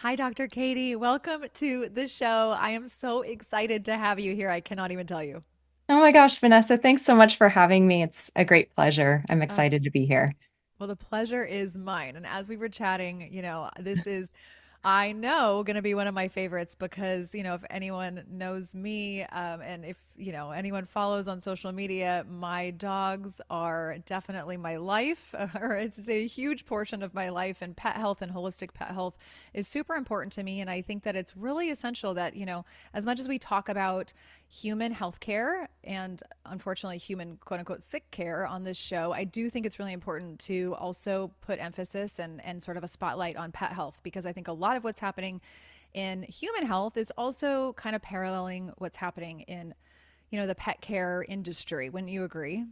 Hi, Dr. Katie. Welcome to the show. I am so excited to have you here. I cannot even tell you. Oh my gosh, Vanessa, thanks so much for having me. It's a great pleasure. I'm Oh, excited to be here. well, the pleasure is mine. And as we were chatting, this is, I know, going to be one of my favorites because, if anyone knows me and if, anyone follows on social media, my dogs are definitely my life, or it's a huge portion of my life. And pet health and holistic pet health is super important to me. And I think that it's really essential that, as much as we talk about human healthcare and unfortunately human quote unquote sick care on this show, I do think it's really important to also put emphasis and sort of a spotlight on pet health because I think a lot of what's happening in human health is also kind of paralleling what's happening in, the pet care industry. Wouldn't you agree?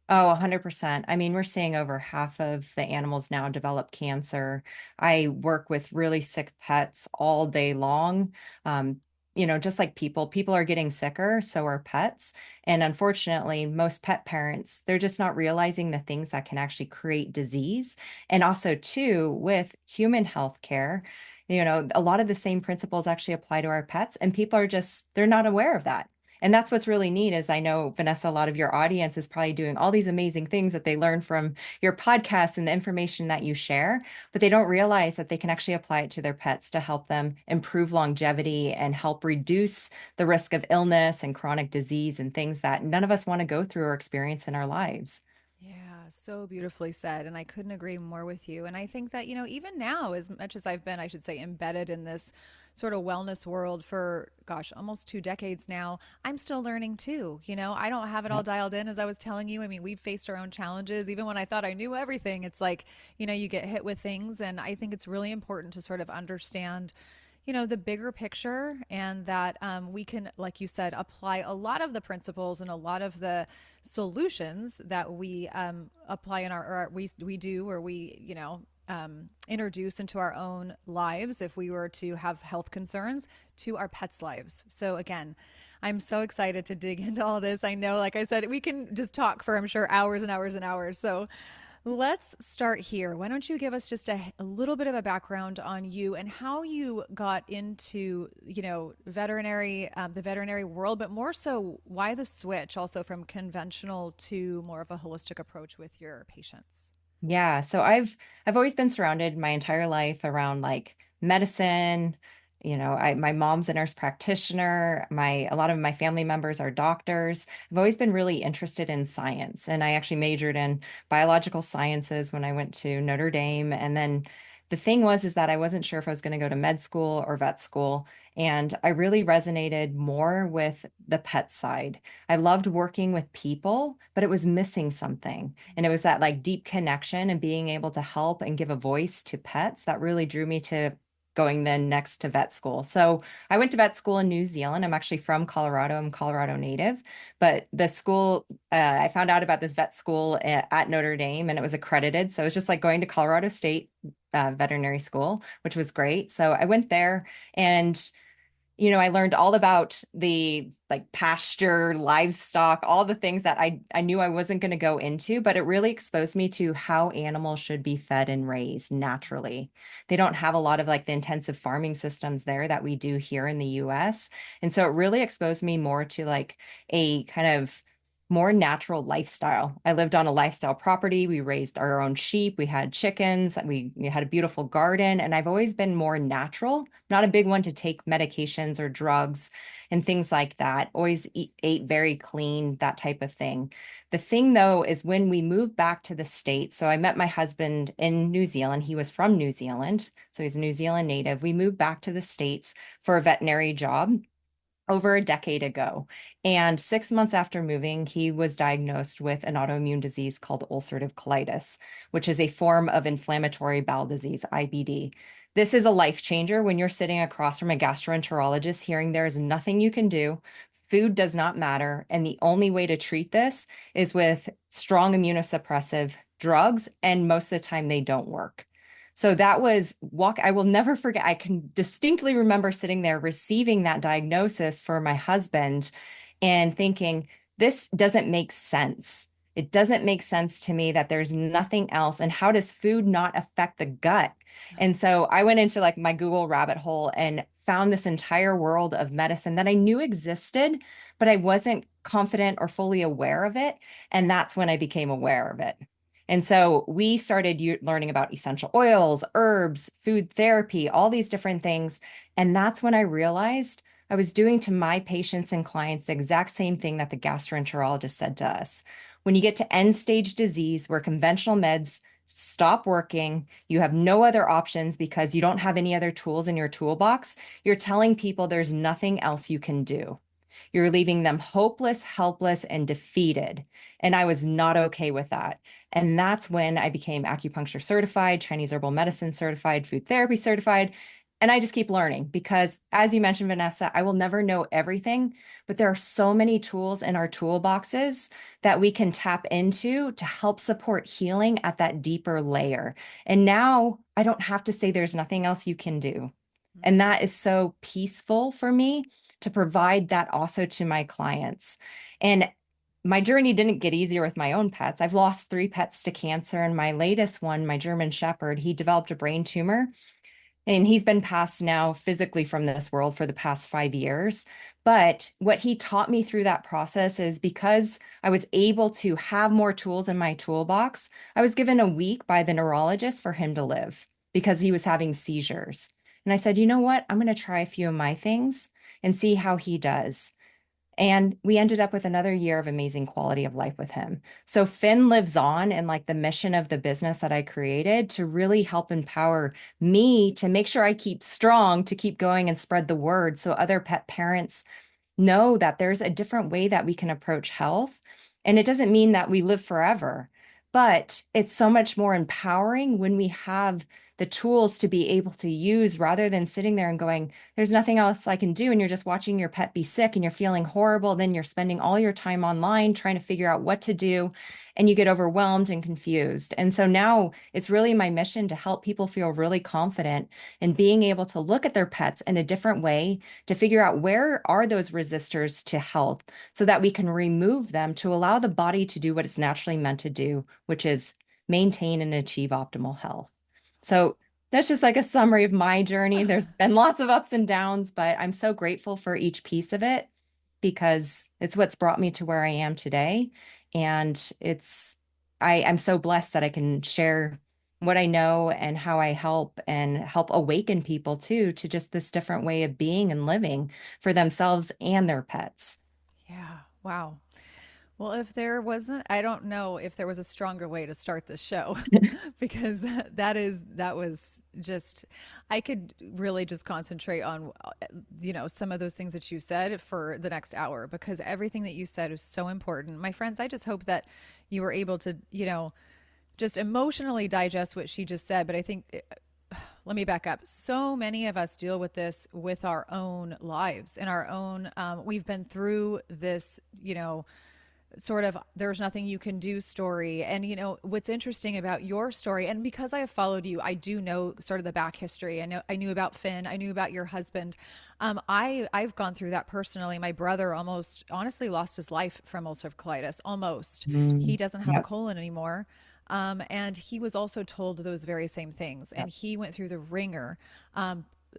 Oh, 100%. I mean, we're seeing over half of the animals now develop cancer. I work with really sick pets all day long. Um, just like people are getting sicker, so are pets. And unfortunately, most pet parents, they're just not realizing the things that can actually create disease. And also, too, with human health care, a lot of the same principles actually apply to our pets, and people are just, they're not aware of that. And that's what's really neat is I know, Vanessa, a lot of your audience is probably doing all these amazing things that they learn from your podcast and the information that you share, but they don't realize that they can actually apply it to their pets to help them improve longevity and help reduce the risk of illness and chronic disease and things that none of us want to go through or experience in our lives. Yeah, so beautifully said. And I couldn't agree more with you. And I think that, even now, as much as I've been, I should say, embedded in this sort of wellness world for, gosh, almost 2 decades now, I'm still learning too. I don't have it all Yep. dialed in, as I was telling you. I mean, we've faced our own challenges. Even when I thought I knew everything, it's like, you get hit with things. And I think it's really important to sort of understand the bigger picture and that we can, like you said, apply a lot of the principles and a lot of the solutions that we apply in our, or we do, or we, introduce into our own lives if we were to have health concerns to our pets' lives. So again, I'm so excited to dig into all this. I know, like I said, we can just talk for, I'm sure, hours and hours and hours. So let's start here. Why don't you give us just a little bit of a background on you and how you got into, the veterinary world, but more so why the switch also from conventional to more of a holistic approach with your patients? Yeah, so I've always been surrounded my entire life around like medicine. My mom's a nurse practitioner. My a lot of my family members are doctors. I've always been really interested in science, and I actually majored in biological sciences when I went to Notre Dame. And then the thing was is that I wasn't sure if I was going to go to med school or vet school, and I really resonated more with the pet side. I loved working with people, but it was missing something. And it was that like deep connection and being able to help and give a voice to pets that really drew me to going then next to vet school. So I went to vet school in New Zealand. I'm actually from Colorado. I'm Colorado native, but the school, I found out about this vet school at Notre Dame and it was accredited. So it was just like going to Colorado State veterinary school, which was great. So I went there and I learned all about the like pasture, livestock, all the things that I knew I wasn't going to go into, but it really exposed me to how animals should be fed and raised naturally. They don't have a lot of like the intensive farming systems there that we do here in the US. And so it really exposed me more to like a kind of more natural lifestyle. I lived on a lifestyle property. We raised our own sheep. We had chickens. We had a beautiful garden. And I've always been more natural, not a big one to take medications or drugs and things like that. Always ate very clean, that type of thing. The thing though is when we moved back to the States, so I met my husband in New Zealand. He was from New Zealand, so he's a New Zealand native. We moved back to the States for a veterinary job over a decade ago. And 6 months after moving, he was diagnosed with an autoimmune disease called ulcerative colitis, which is a form of inflammatory bowel disease, IBD. This is a life changer when you're sitting across from a gastroenterologist hearing there is nothing you can do. Food does not matter. And the only way to treat this is with strong immunosuppressive drugs. And most of the time, they don't work. So that was walk. I will never forget. I can distinctly remember sitting there receiving that diagnosis for my husband and thinking, this doesn't make sense. It doesn't make sense to me that there's nothing else. And how does food not affect the gut? And so I went into like my Google rabbit hole and found this entire world of medicine that I knew existed, but I wasn't confident or fully aware of it. And that's when I became aware of it. And so we started learning about essential oils, herbs, food therapy, all these different things. And that's when I realized I was doing to my patients and clients the exact same thing that the gastroenterologist said to us. When you get to end stage disease where conventional meds stop working, you have no other options because you don't have any other tools in your toolbox, you're telling people there's nothing else you can do. You're leaving them hopeless, helpless, and defeated. And I was not okay with that. And that's when I became acupuncture certified, Chinese herbal medicine certified, food therapy certified. And I just keep learning because, as you mentioned, Vanessa, I will never know everything, but there are so many tools in our toolboxes that we can tap into to help support healing at that deeper layer. And now I don't have to say there's nothing else you can do. And Mm. that is so peaceful for me to provide that also to my clients. And my journey didn't get easier with my own pets. I've lost 3 pets to cancer, and my latest one, my German Shepherd, he developed a brain tumor. And he's been passed now physically from this world for the past 5 years. But what he taught me through that process is because I was able to have more tools in my toolbox, I was given a week by the neurologist for him to live because he was having seizures. And I said, you know what? I'm going to try a few of my things and see how he does. And we ended up with another year of amazing quality of life with him. So Finn lives on in like the mission of the business that I created to really help empower me to make sure I keep strong, to keep going and spread the word so other pet parents know that there's a different way that we can approach health. And it doesn't mean that we live forever, but it's so much more empowering when we have the tools to be able to use rather than sitting there and going, there's nothing else I can do. And you're just watching your pet be sick and you're feeling horrible. Then you're spending all your time online trying to figure out what to do. And you get overwhelmed and confused. And so now it's really my mission to help people feel really confident in being able to look at their pets in a different way to figure out where are those resistors to health so that we can remove them to allow the body to do what it's naturally meant to do, which is maintain and achieve optimal health. So that's just like a summary of my journey. There's been lots of ups and downs, but I'm so grateful for each piece of it because it's what's brought me to where I am today. And I'm so blessed that I can share what I know and how I help and help awaken people too to just this different way of being and living for themselves and their pets. Yeah. Wow. Well, if there wasn't, I don't know if there was a stronger way to start this show because that was just, I could really just concentrate on, some of those things that you said for the next hour because everything that you said is so important. My friends, I just hope that you were able to, just emotionally digest what she just said. But I think, let me back up. So many of us deal with this with our own lives and our own, we've been through this, sort of there's nothing you can do story. And what's interesting about your story, and because I have followed you, I do know sort of the back history. I knew about Finn, I knew about your husband. I've gone through that personally. My brother almost honestly lost his life from ulcerative colitis. Almost. He Mm. doesn't have a Yep. colon anymore. And he was also told those very same things, and Yep. he went through the ringer.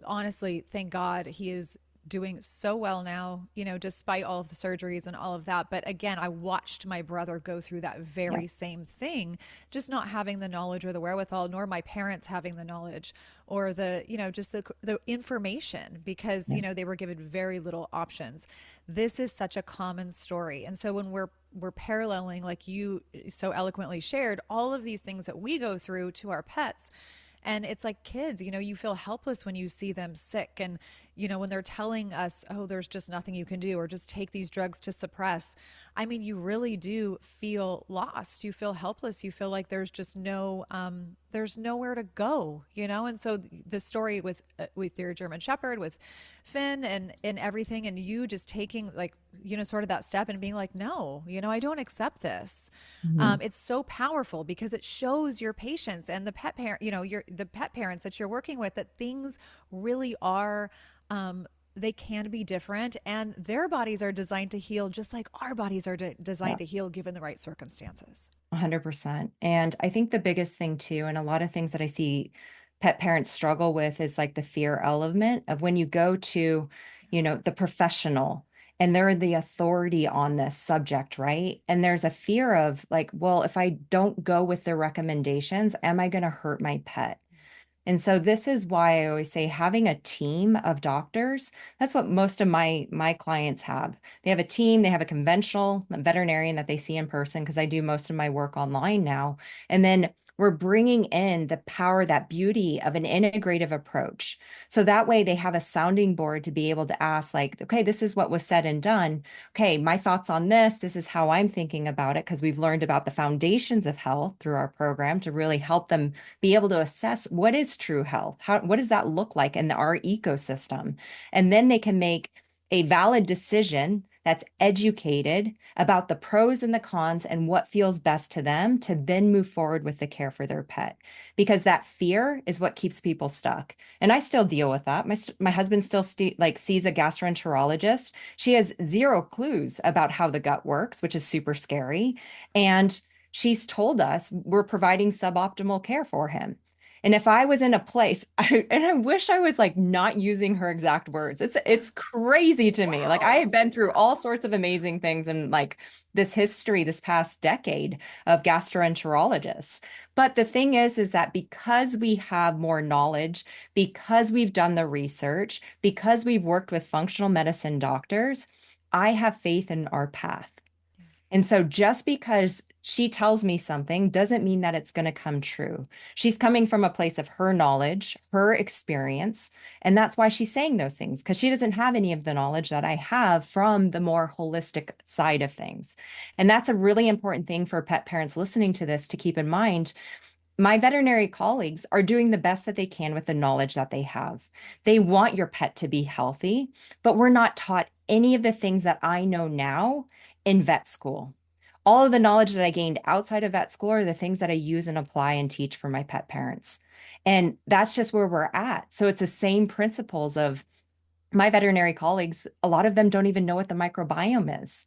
Honestly, thank God he is doing so well now, despite all of the surgeries and all of that. But again, I watched my brother go through that very Yep. same thing, just not having the knowledge or the wherewithal, nor my parents having the knowledge or just the information because, Yep. they were given very little options. This is such a common story. And so when we're paralleling, like you so eloquently shared, all of these things that we go through to our pets, and it's like kids, you feel helpless when you see them sick. And, when they're telling us, oh, there's just nothing you can do, or just take these drugs to suppress. I mean, you really do feel lost. You feel helpless. You feel like there's just there's nowhere to go, And so the story with your German Shepherd, with Finn and everything, and you just taking like, sort of that step and being like, no, I don't accept this. Mhm. It's so powerful because it shows your patients and the pet parent, the pet parents that you're working with that things really are, they can be different and their bodies are designed to heal just like our bodies are designed Yeah. to heal given the right circumstances. 100%. And I think the biggest thing too, and a lot of things that I see pet parents struggle with is like the fear element of when you go to, the professional and they're the authority on this subject, right? And there's a fear of like, well, if I don't go with their recommendations, am I going to hurt my pet? And so this is why I always say having a team of doctors, that's what most of my clients have. They have a team, they have a conventional veterinarian that they see in person because I do most of my work online now. And then we're bringing in the power, that beauty of an integrative approach. So that way they have a sounding board to be able to ask like, okay, this is what was said and done. Okay, my thoughts on this. This is how I'm thinking about it because we've learned about the foundations of health through our program to really help them be able to assess what is true health. What does that look like in our ecosystem? And then they can make a valid decision that's educated about the pros and the cons and what feels best to them to then move forward with the care for their pet. Because that fear is what keeps people stuck. And I still deal with that. My husband still like sees a gastroenterologist. She has zero clues about how the gut works, which is super scary. And she's told us we're providing suboptimal care for him. And if I was in a place, and I wish I was like not using her exact words. It's crazy to me. Like I Wow. have been through all sorts of amazing things in like this history, this past decade of gastroenterologists. But the thing is that because we have more knowledge, because we've done the research, because we've worked with functional medicine doctors, I have faith in our path. And so just because she tells me something doesn't mean that it's going to come true. She's coming from a place of her knowledge, her experience, and that's why she's saying those things because she doesn't have any of the knowledge that I have from the more holistic side of things. And that's a really important thing for pet parents listening to this to keep in mind. My veterinary colleagues are doing the best that they can with the knowledge that they have. They want your pet to be healthy, but we're not taught any of the things that I know now in vet school. All of the knowledge that I gained outside of vet school are the things that I use and apply and teach for my pet parents. And that's just where we're at. So it's the same principles of my veterinary colleagues. A lot of them don't even know what the microbiome is.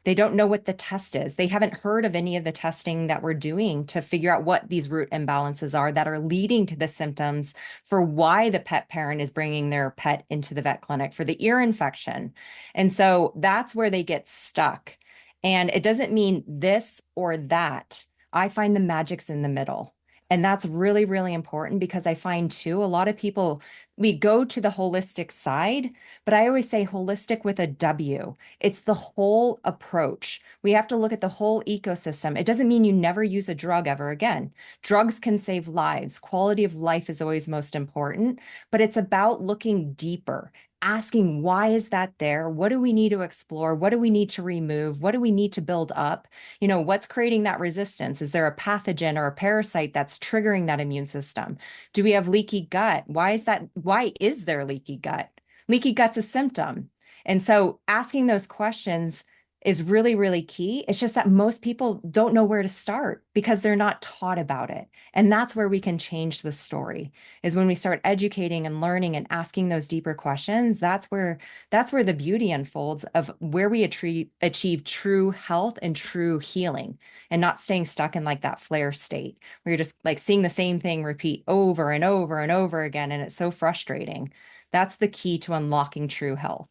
They don't know what the test is. They haven't heard of any of the testing that we're doing to figure out what these root imbalances are that are leading to the symptoms for why the pet parent is bringing their pet into the vet clinic for the ear infection. And so that's where they get stuck. And it doesn't mean this or that. I find the magic's in the middle. And that's really, really important because I find too, a lot of people, we go to the holistic side, but I always say holistic with a W. It's the whole approach. We have to look at the whole ecosystem. It doesn't mean you never use a drug ever again. Drugs can save lives. Quality of life is always most important, but it's about looking deeper, asking why is that there? What do we need to explore? What do we need to remove? What do we need to build up? What's creating that resistance? Is there a pathogen or a parasite that's triggering that immune system? Do we have leaky gut? Why is that? Why is there leaky gut? Leaky gut's a symptom. And so asking those questions is really, really key. It's just that most people don't know where to start because they're not taught about it. And that's where we can change the story is when we start educating and learning and asking those deeper questions. That's where the beauty unfolds of where we achieve true health and true healing and not staying stuck in like that flare state where you're just like seeing the same thing repeat over and over and over again. And it's so frustrating. That's the key to unlocking true health.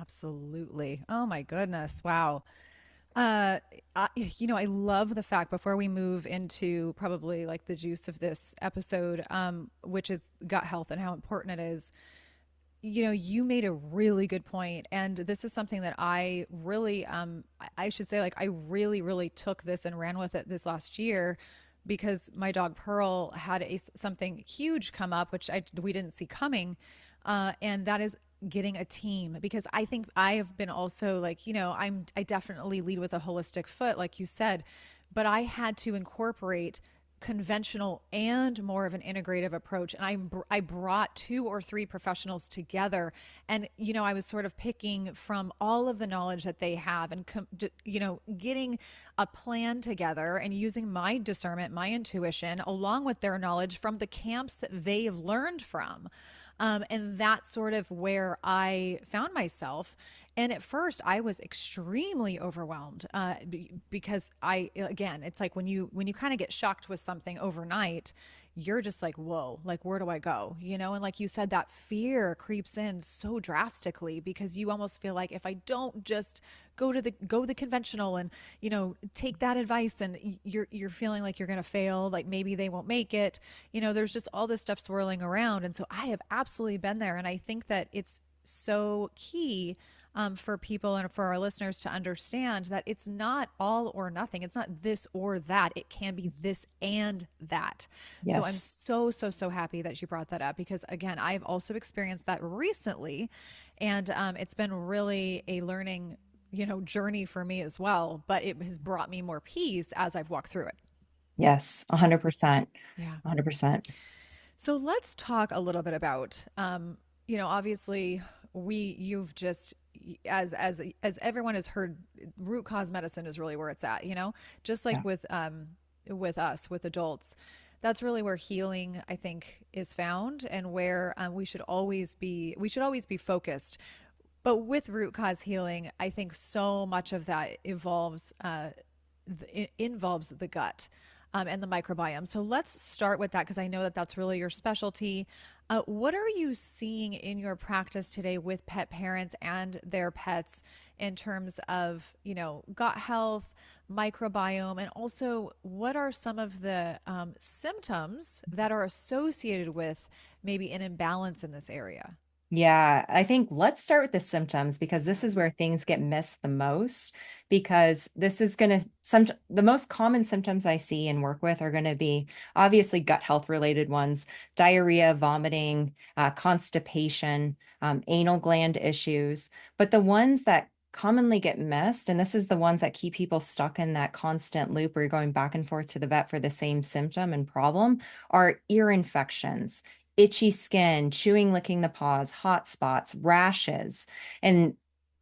Absolutely. Oh my goodness. Wow. Uh, I love the fact before we move into probably like the juice of this episode, which is gut health and how important it is. You made a really good point, and this is something that I really, I should say, like I really, really took this and ran with it this last year because my dog Pearl had something huge come up, which we didn't see coming, and that is getting a team because I think I have been also like, I definitely lead with a holistic foot, like you said, but I had to incorporate conventional and more of an integrative approach. And I brought two or three professionals together. And, I was sort of picking from all of the knowledge that they have and, getting a plan together and using my discernment, my intuition, along with their knowledge from the camps that they've learned from. And that's sort of where I found myself. And at first, I was extremely overwhelmed because again, it's like when you kind of get shocked with something overnight, you're just like, whoa, like, where do I go? And like you said, that fear creeps in so drastically because you almost feel like if I don't just go the conventional and, take that advice, and you're feeling like you're going to fail, like maybe they won't make it. There's just all this stuff swirling around. And so I have absolutely been there. And I think that it's so key for people and for our listeners to understand that it's not all or nothing. It's not this or that. It can be this and that. So I'm Yes. so, so, so happy that you brought that up because, again, I've also experienced that recently. And it's been really a learning, journey for me as well. But it has brought me more peace as I've walked through it. Yes. Yeah. 100%. Yeah. 100%. So let's talk a little bit about, obviously you've just, as everyone has heard, root cause medicine is really where it's at, just like Yeah. with us, with adults, that's really where healing, I think, is found, and where we should always be focused. But with root cause healing, I think so much of that it involves the gut, and the microbiome. So let's start with that because I know that that's really your specialty. What are you seeing in your practice today with pet parents and their pets in terms of, gut health, microbiome, and also what are some of the symptoms that are associated with maybe an imbalance in this area? Yeah, I think let's start with the symptoms because Yeah. this is where things get missed the most. Because this is going to some the most common symptoms I see and work with are going to be obviously gut health related ones, diarrhea, vomiting, constipation, anal gland issues. But the ones that commonly get missed, and this is the ones that keep people stuck in that constant loop where you're going back and forth to the vet for the same symptom and problem, are ear infections, itchy skin, chewing, licking the paws, hot spots, rashes. And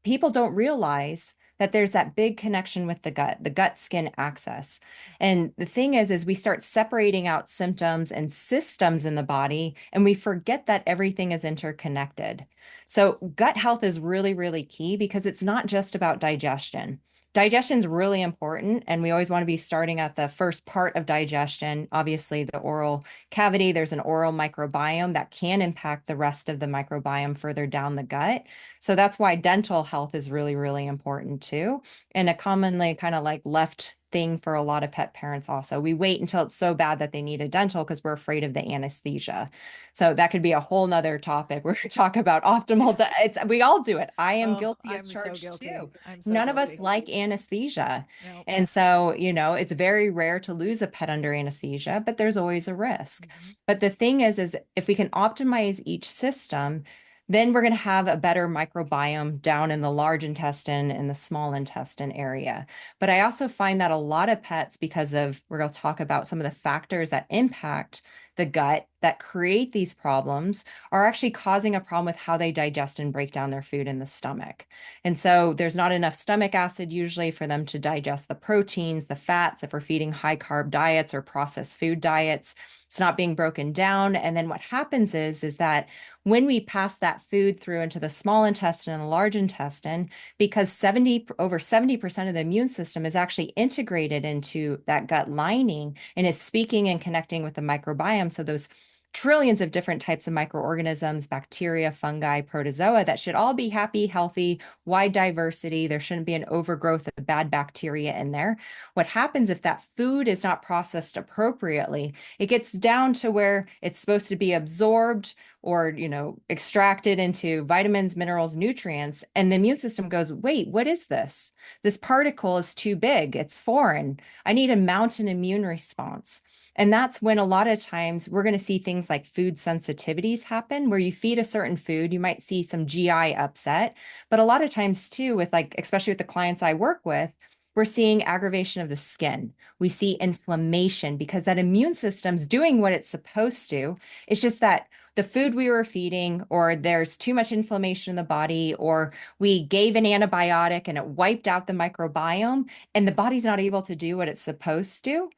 people don't realize that there's that big connection with the gut skin axis. And the thing is we start separating out symptoms and systems in the body, and we forget that everything is interconnected. So gut health is really, really key because it's not just about digestion. Digestion is really important, and we always want to be starting at the first part of digestion, obviously the oral cavity. There's an oral microbiome that can impact the rest of the microbiome further down the gut. So that's why dental health is really, really important too. And a commonly kind of like left thing for a lot of pet parents also. We wait until it's so bad that they need a dental because we're afraid of the anesthesia. So that could be a whole nother topic where we talk about optimal. We all do it. I am Oh, guilty as I'm so charged guilty. too. I'm so None of us guilty. like anesthesia. No. And so, it's very rare to lose a pet under anesthesia, but there's always a risk. Mhm. But the thing is if we can optimize each system, then we're going to have a better microbiome down in the large intestine and the small intestine area. But I also find that a lot of pets, because of, we're going to talk about some of the factors that impact the gut that create these problems, are actually causing a problem with how they digest and break down their food in the stomach. And so there's not enough stomach acid usually for them to digest the proteins, the fats, if we're feeding high carb diets or processed food diets. It's not being broken down. And then what happens is that when we pass that food through into the small intestine and the large intestine, because over 70% of the immune system is actually integrated into that gut lining and is speaking and connecting with the microbiome. So those trillions of different types of microorganisms, bacteria, fungi, protozoa that should all be happy, healthy, wide diversity. There shouldn't be an overgrowth of bad bacteria in there. What happens if that food is not processed appropriately? It gets down to where it's supposed to be absorbed or, extracted into vitamins, minerals, nutrients. And the immune system goes, wait, what is this? This particle is too big. It's foreign. I need to mount an immune response. And that's when a lot of times we're going to see things like food sensitivities happen, where you feed a certain food, you might see some GI upset. But a lot of times, too, with like, especially with the clients I work with, we're seeing aggravation of the skin. We see inflammation because that immune system's doing what it's supposed to. It's just that the food we were feeding, or there's too much inflammation in the body, or we gave an antibiotic and it wiped out the microbiome, and the body's not able to do what it's supposed to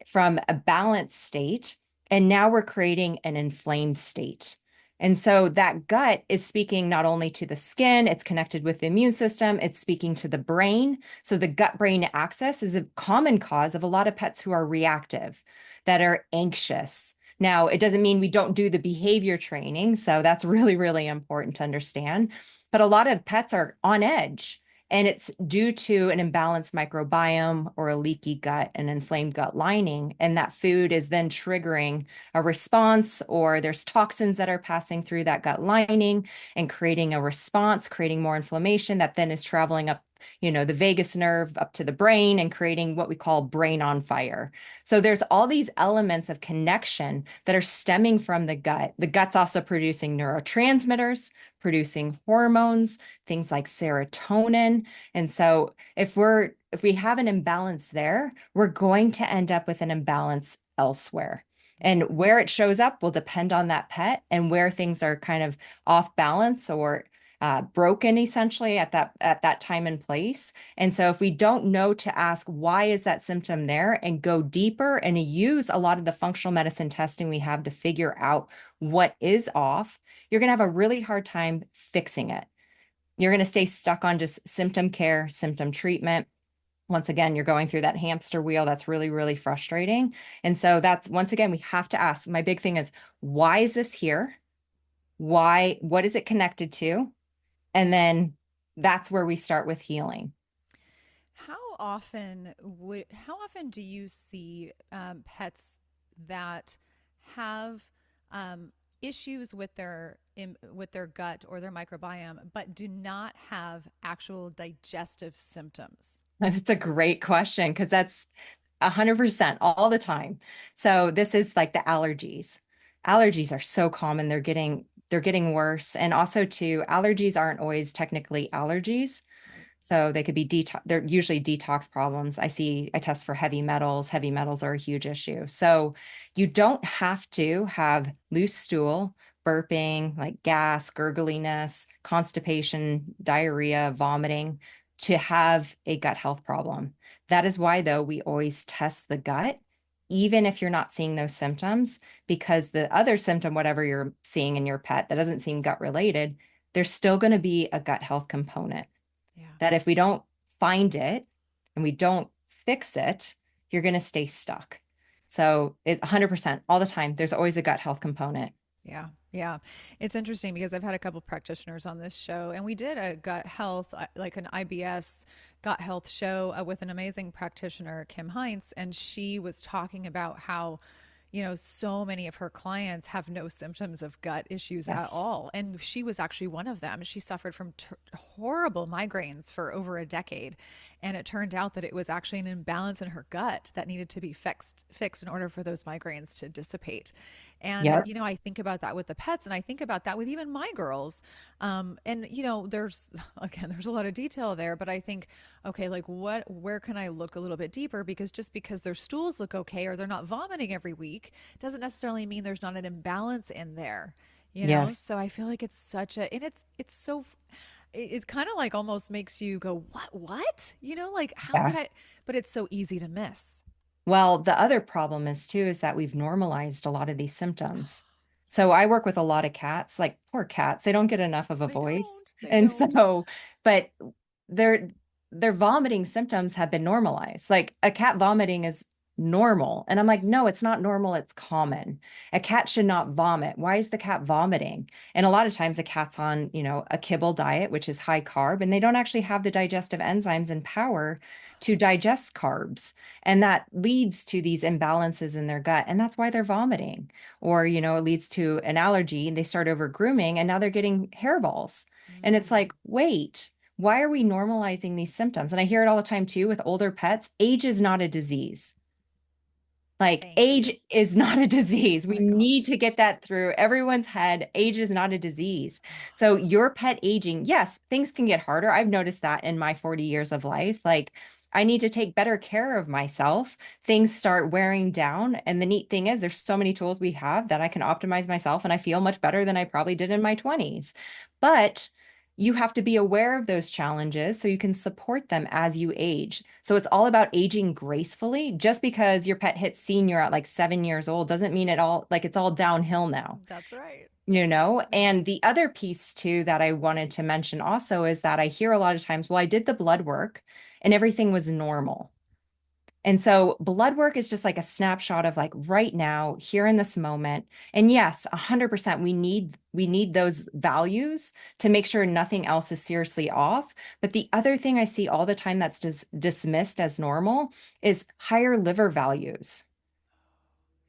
from a balanced state. And now we're creating an inflamed state. And so that gut is speaking not only to the skin, it's connected with the immune system, it's speaking to the brain. So the gut brain axis is a common cause of a lot of pets who are reactive, that are anxious, Now, it doesn't mean we don't do the behavior training. So that's really, really important to understand. But a lot of pets are on edge, and it's due to an imbalanced microbiome or a leaky gut, an inflamed gut lining. And that food is then triggering a response, or there's toxins that are passing through that gut lining and creating a response, creating more inflammation that then is traveling up, the vagus nerve up to the brain and creating what we call brain on fire. So there's all these elements of connection that are stemming from the gut. The gut's also producing neurotransmitters, producing hormones, things like serotonin. And so if we have an imbalance there, we're going to end up with an imbalance elsewhere. And where it shows up will depend on that pet, and where things are kind of off balance or broken essentially at that time and place. And so if we don't know to ask why is that symptom there and go deeper and use a lot of the functional medicine testing we have to figure out what is off, you're going to have a really hard time fixing it. You're going to stay stuck on just symptom care, symptom treatment. Once again, you're going through that hamster wheel. That's really, really frustrating. And so that's, once again, we have to ask. My big thing is, why is this here? What is it connected to? And then that's where we start with healing. How often do you see pets that have issues with their gut or their microbiome, but do not have actual digestive symptoms? That's a great question because that's 100% all the time. So this is like the allergies. Allergies are so common. They're getting worse. And also too, allergies aren't always technically allergies. Right. So they could be they're usually detox problems. I test for heavy metals. Heavy metals are a huge issue. So you don't have to have loose stool, burping, like gas, gurgliness, constipation, diarrhea, vomiting to have a gut health problem. That is why, though, we always test the gut, even if you're not seeing those symptoms, because the other symptom, whatever you're seeing in your pet that doesn't seem gut related, there's still going to be a gut health component Yeah. that if we don't find it and we don't fix it, you're going to stay stuck. So it 100% all the time, there's always a gut health component. Yeah. Yeah. It's interesting because I've had a couple practitioners on this show, and we did a gut health, like an IBS gut health show with an amazing practitioner, Kim Heinz. And she was talking about how, so many of her clients have no symptoms of gut issues at Yes. all. And she was actually one of them. She suffered from horrible migraines for over a decade. And it turned out that it was actually an imbalance in her gut that needed to be fixed in order for those migraines to dissipate. And, Yep. I think about that with the pets, and I think about that with even my girls. And, again, there's a lot of detail there, but I think, okay, like where can I look a little bit deeper? Because just because their stools look okay or they're not vomiting every week doesn't necessarily mean there's not an imbalance in there, Yes. So I feel like it's such a, and it's so, it's kind of like almost makes you go, what, like how Yeah. could I, but it's so easy to miss. Well, the other problem is too, is that we've normalized a lot of these symptoms. So I work with a lot of cats, like poor cats, they don't get enough of a They voice. don't, they And don't. so, but their their vomiting symptoms have been normalized. Like a cat vomiting is normal. And I'm like, no, it's not normal, it's common. A cat should not vomit. Why is the cat vomiting? And a lot of times the cat's on, a kibble diet, which is high carb, and they don't actually have the digestive enzymes and power to digest carbs. And that leads to these imbalances in their gut. And that's why they're vomiting. Or, it leads to an allergy and they start over grooming and now they're getting hairballs. And it's Mm, like, wait, why are we normalizing these symptoms? And I hear it all the time too with older pets. Age is not a disease. Like thank age you. is not a disease. Oh We my need gosh. to get that through everyone's head. Age is not a disease. So your pet aging, yes, things can get harder. I've noticed that in my 40 years of life. Like I need to take better care of myself. Things start wearing down. And the neat thing is there's so many tools we have that I can optimize myself and I feel much better than I probably did in my 20s. But you have to be aware of those challenges so you can support them as you age. So it's all about aging gracefully. Just because your pet hits senior at like 7 years old doesn't mean it's all downhill now, That's right. Yeah. And the other piece too that I wanted to mention also is that I hear a lot of times, well, I did the blood work and everything was normal. And so blood work is just like a snapshot of like right now, here in this moment. And yes, 100% we need those values to make sure nothing else is seriously off. But the other thing I see all the time that's dismissed as normal is higher liver values.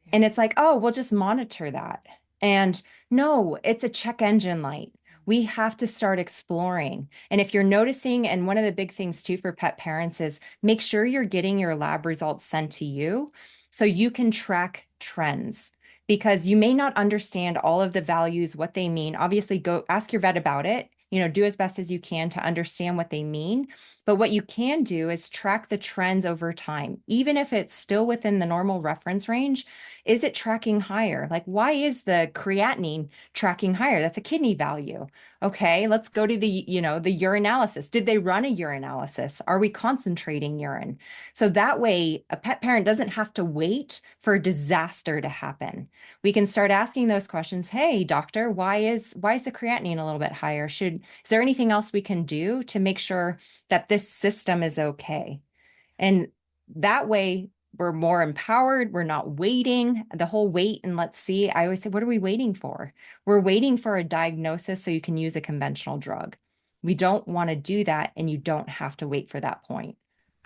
Yeah. And it's like, oh, we'll just monitor that. And no, it's a check engine light. We have to start exploring. And if you're noticing, and one of the big things too for pet parents is make sure you're getting your lab results sent to you so you can track trends because you may not understand all of the values, what they mean. Obviously, go ask your vet about it. Do as best as you can to understand what they mean. But what you can do is track the trends over time, even if it's still within the normal reference range. Is it tracking higher? Like, why is the creatinine tracking higher? That's a kidney value. Okay, let's go to the urinalysis. Did they run a urinalysis? Are we concentrating urine? So that way, a pet parent doesn't have to wait for a disaster to happen. We can start asking those questions. Hey, doctor, why is the creatinine a little bit higher? Is there anything else we can do to make sure that this system is okay? And that way, we're more empowered. We're not waiting the whole wait and let's see. I always say, what are we waiting for? We're waiting for a diagnosis so you can use a conventional drug. We don't want to do that, and you don't have to wait for that point.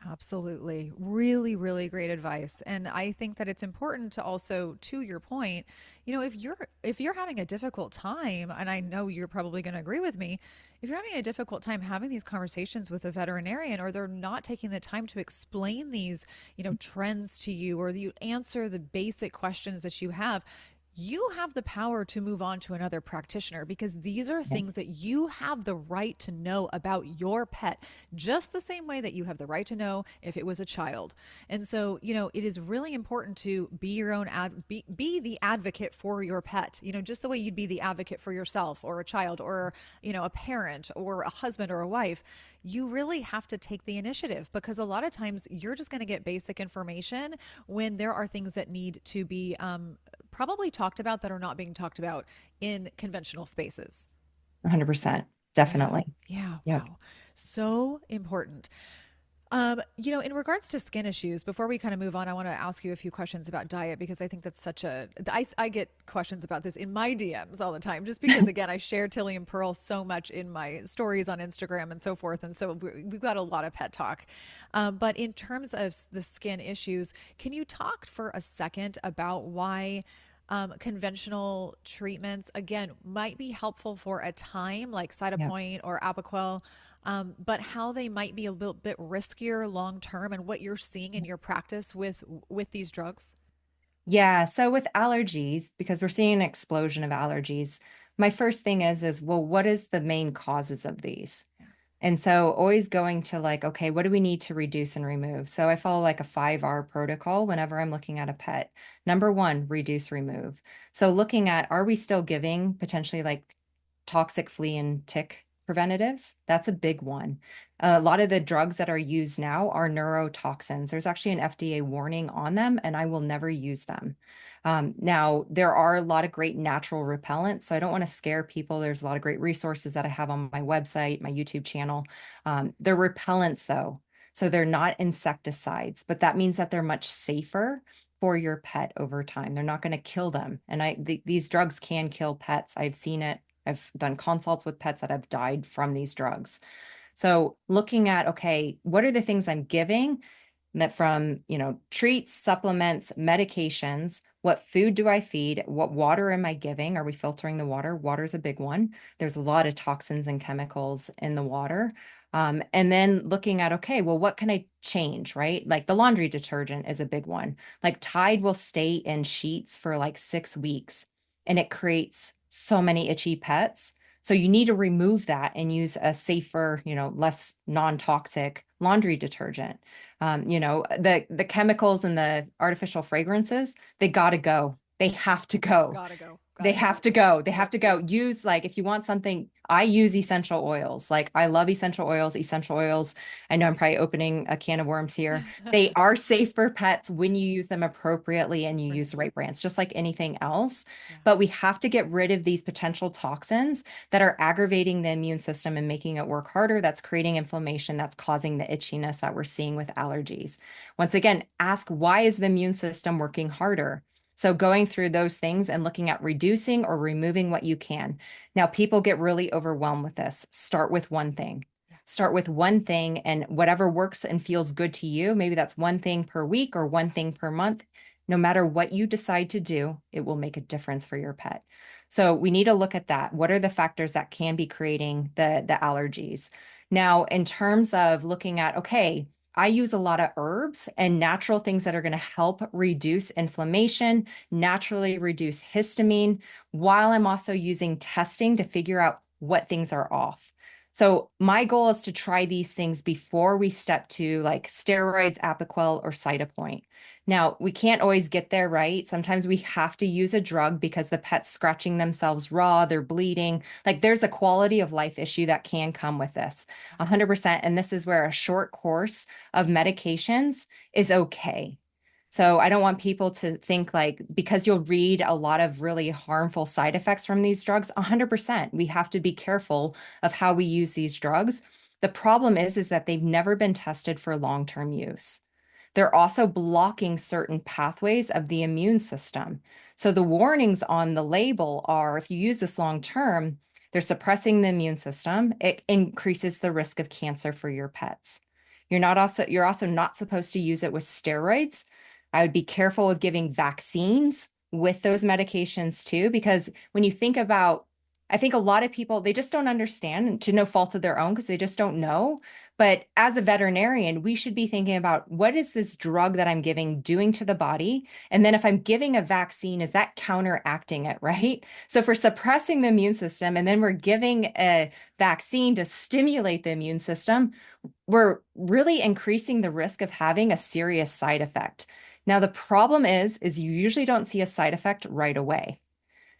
Absolutely. Really, really great advice. And I think that it's important to also, to your point, if you're having a difficult time, and I know you're probably going to agree with me, if you're having a difficult time having these conversations with a veterinarian, or they're not taking the time to explain these, trends to you, or you answer the basic questions that you have the power to move on to another practitioner, because these are things Yes. that you have the right to know about your pet, just the same way that you have the right to know if it was a child. And so, it is really important to be your own be the advocate for your pet, just the way you'd be the advocate for yourself or a child or, a parent or a husband or a wife. You really have to take the initiative, because a lot of times you're just going to get basic information when there are things that need to be probably talked about that are not being talked about in conventional spaces. 100%. Yeah. Definitely. Yeah. Yep. Wow. So important. In regards to skin issues, before we kind of move on, I want to ask you a few questions about diet, because I think that's I get questions about this in my DMs all the time, just because, again, I share Tilly and Pearl so much in my stories on Instagram and so forth. And so we've got a lot of pet talk. But in terms of the skin issues, can you talk for a second about why conventional treatments, again, might be helpful for a time, like Yep. Cytopoint or Apoquel, but how they might be a little bit riskier long term, and what you're seeing in your practice with these drugs? Yeah. So with allergies, because we're seeing an explosion of allergies, my first thing is, well, what is the main causes of these? Yeah. And so always going to like, okay, what do we need to reduce and remove? So I follow like a 5R protocol whenever I'm looking at a pet. Number one, reduce, remove. So looking at, are we still giving potentially like toxic flea and tick preventatives? That's a big one. A lot of the drugs that are used now are neurotoxins. There's actually an FDA warning on them, and I will never use them. Now, there are a lot of great natural repellents, so I don't want to scare people. There's a lot of great resources that I have on my website, my YouTube channel. They're repellents, though, so they're not insecticides, but that means that they're much safer for your pet over time. They're not going to kill them. And these drugs can kill pets. I've seen it. I've done consults with pets that have died from these drugs. So looking at, okay, what are the things I'm giving that from, treats, supplements, medications, what food do I feed? What water am I giving? Are we filtering the water? Water is a big one. There's a lot of toxins and chemicals in the water. And then looking at, okay, well, what can I change, right? Like the laundry detergent is a big one. Like Tide will stay in sheets for like 6 weeks, and it creates so many itchy pets. So you need to remove that and use a safer, less non-toxic laundry detergent. The chemicals and the artificial fragrances, they got to go. They have to go. Gotta go. They Gotta go. have to go. They have Yep. to go. Use like if you want something, I use essential oils. Like I love essential oils. Essential oils. I know I'm probably opening a can of worms here. They are safe for pets when you use them appropriately and you use Right. the right brands, just like anything else. Yeah. But we have to get rid of these potential toxins that are aggravating the immune system and making it work harder. That's creating inflammation. That's causing the itchiness that we're seeing with allergies. Once again, ask why is the immune system working harder? So going through those things and looking at reducing or removing what you can. Now, people get really overwhelmed with this. Start with one thing. Yeah. Start with one thing and whatever works and feels good to you. Maybe that's one thing per week or one thing per month. No matter what you decide to do, it will make a difference for your pet. So we need to look at that. What are the factors that can be creating the allergies? Now, in terms of looking at, okay, I use a lot of herbs and natural things that are going to help reduce inflammation, naturally reduce histamine, while I'm also using testing to figure out what things are off. So my goal is to try these things before we step to like steroids, Apoquel, or Cytopoint. Now, we can't always get there, right? Sometimes we have to use a drug because the pet's scratching themselves raw, they're bleeding. Like there's a quality of life issue that can come with this, 100%. And this is where a short course of medications is okay. So I don't want people to think like because you'll read a lot of really harmful side effects from these drugs, 100%. We have to be careful of how we use these drugs. The problem is that they've never been tested for long-term use. They're also blocking certain pathways of the immune system. So the warnings on the label are if you use this long term, they're suppressing the immune system. It increases the risk of cancer for your pets. You're also not supposed to use it with steroids. I would be careful with giving vaccines with those medications too, because when you think about, I think a lot of people, they just don't understand to no fault of their own because they just don't know. But as a veterinarian, we should be thinking about what is this drug that I'm giving doing to the body? And then if I'm giving a vaccine, is that counteracting it, right? So if we're suppressing the immune system and then we're giving a vaccine to stimulate the immune system, we're really increasing the risk of having a serious side effect. Now, the problem is you usually don't see a side effect right away.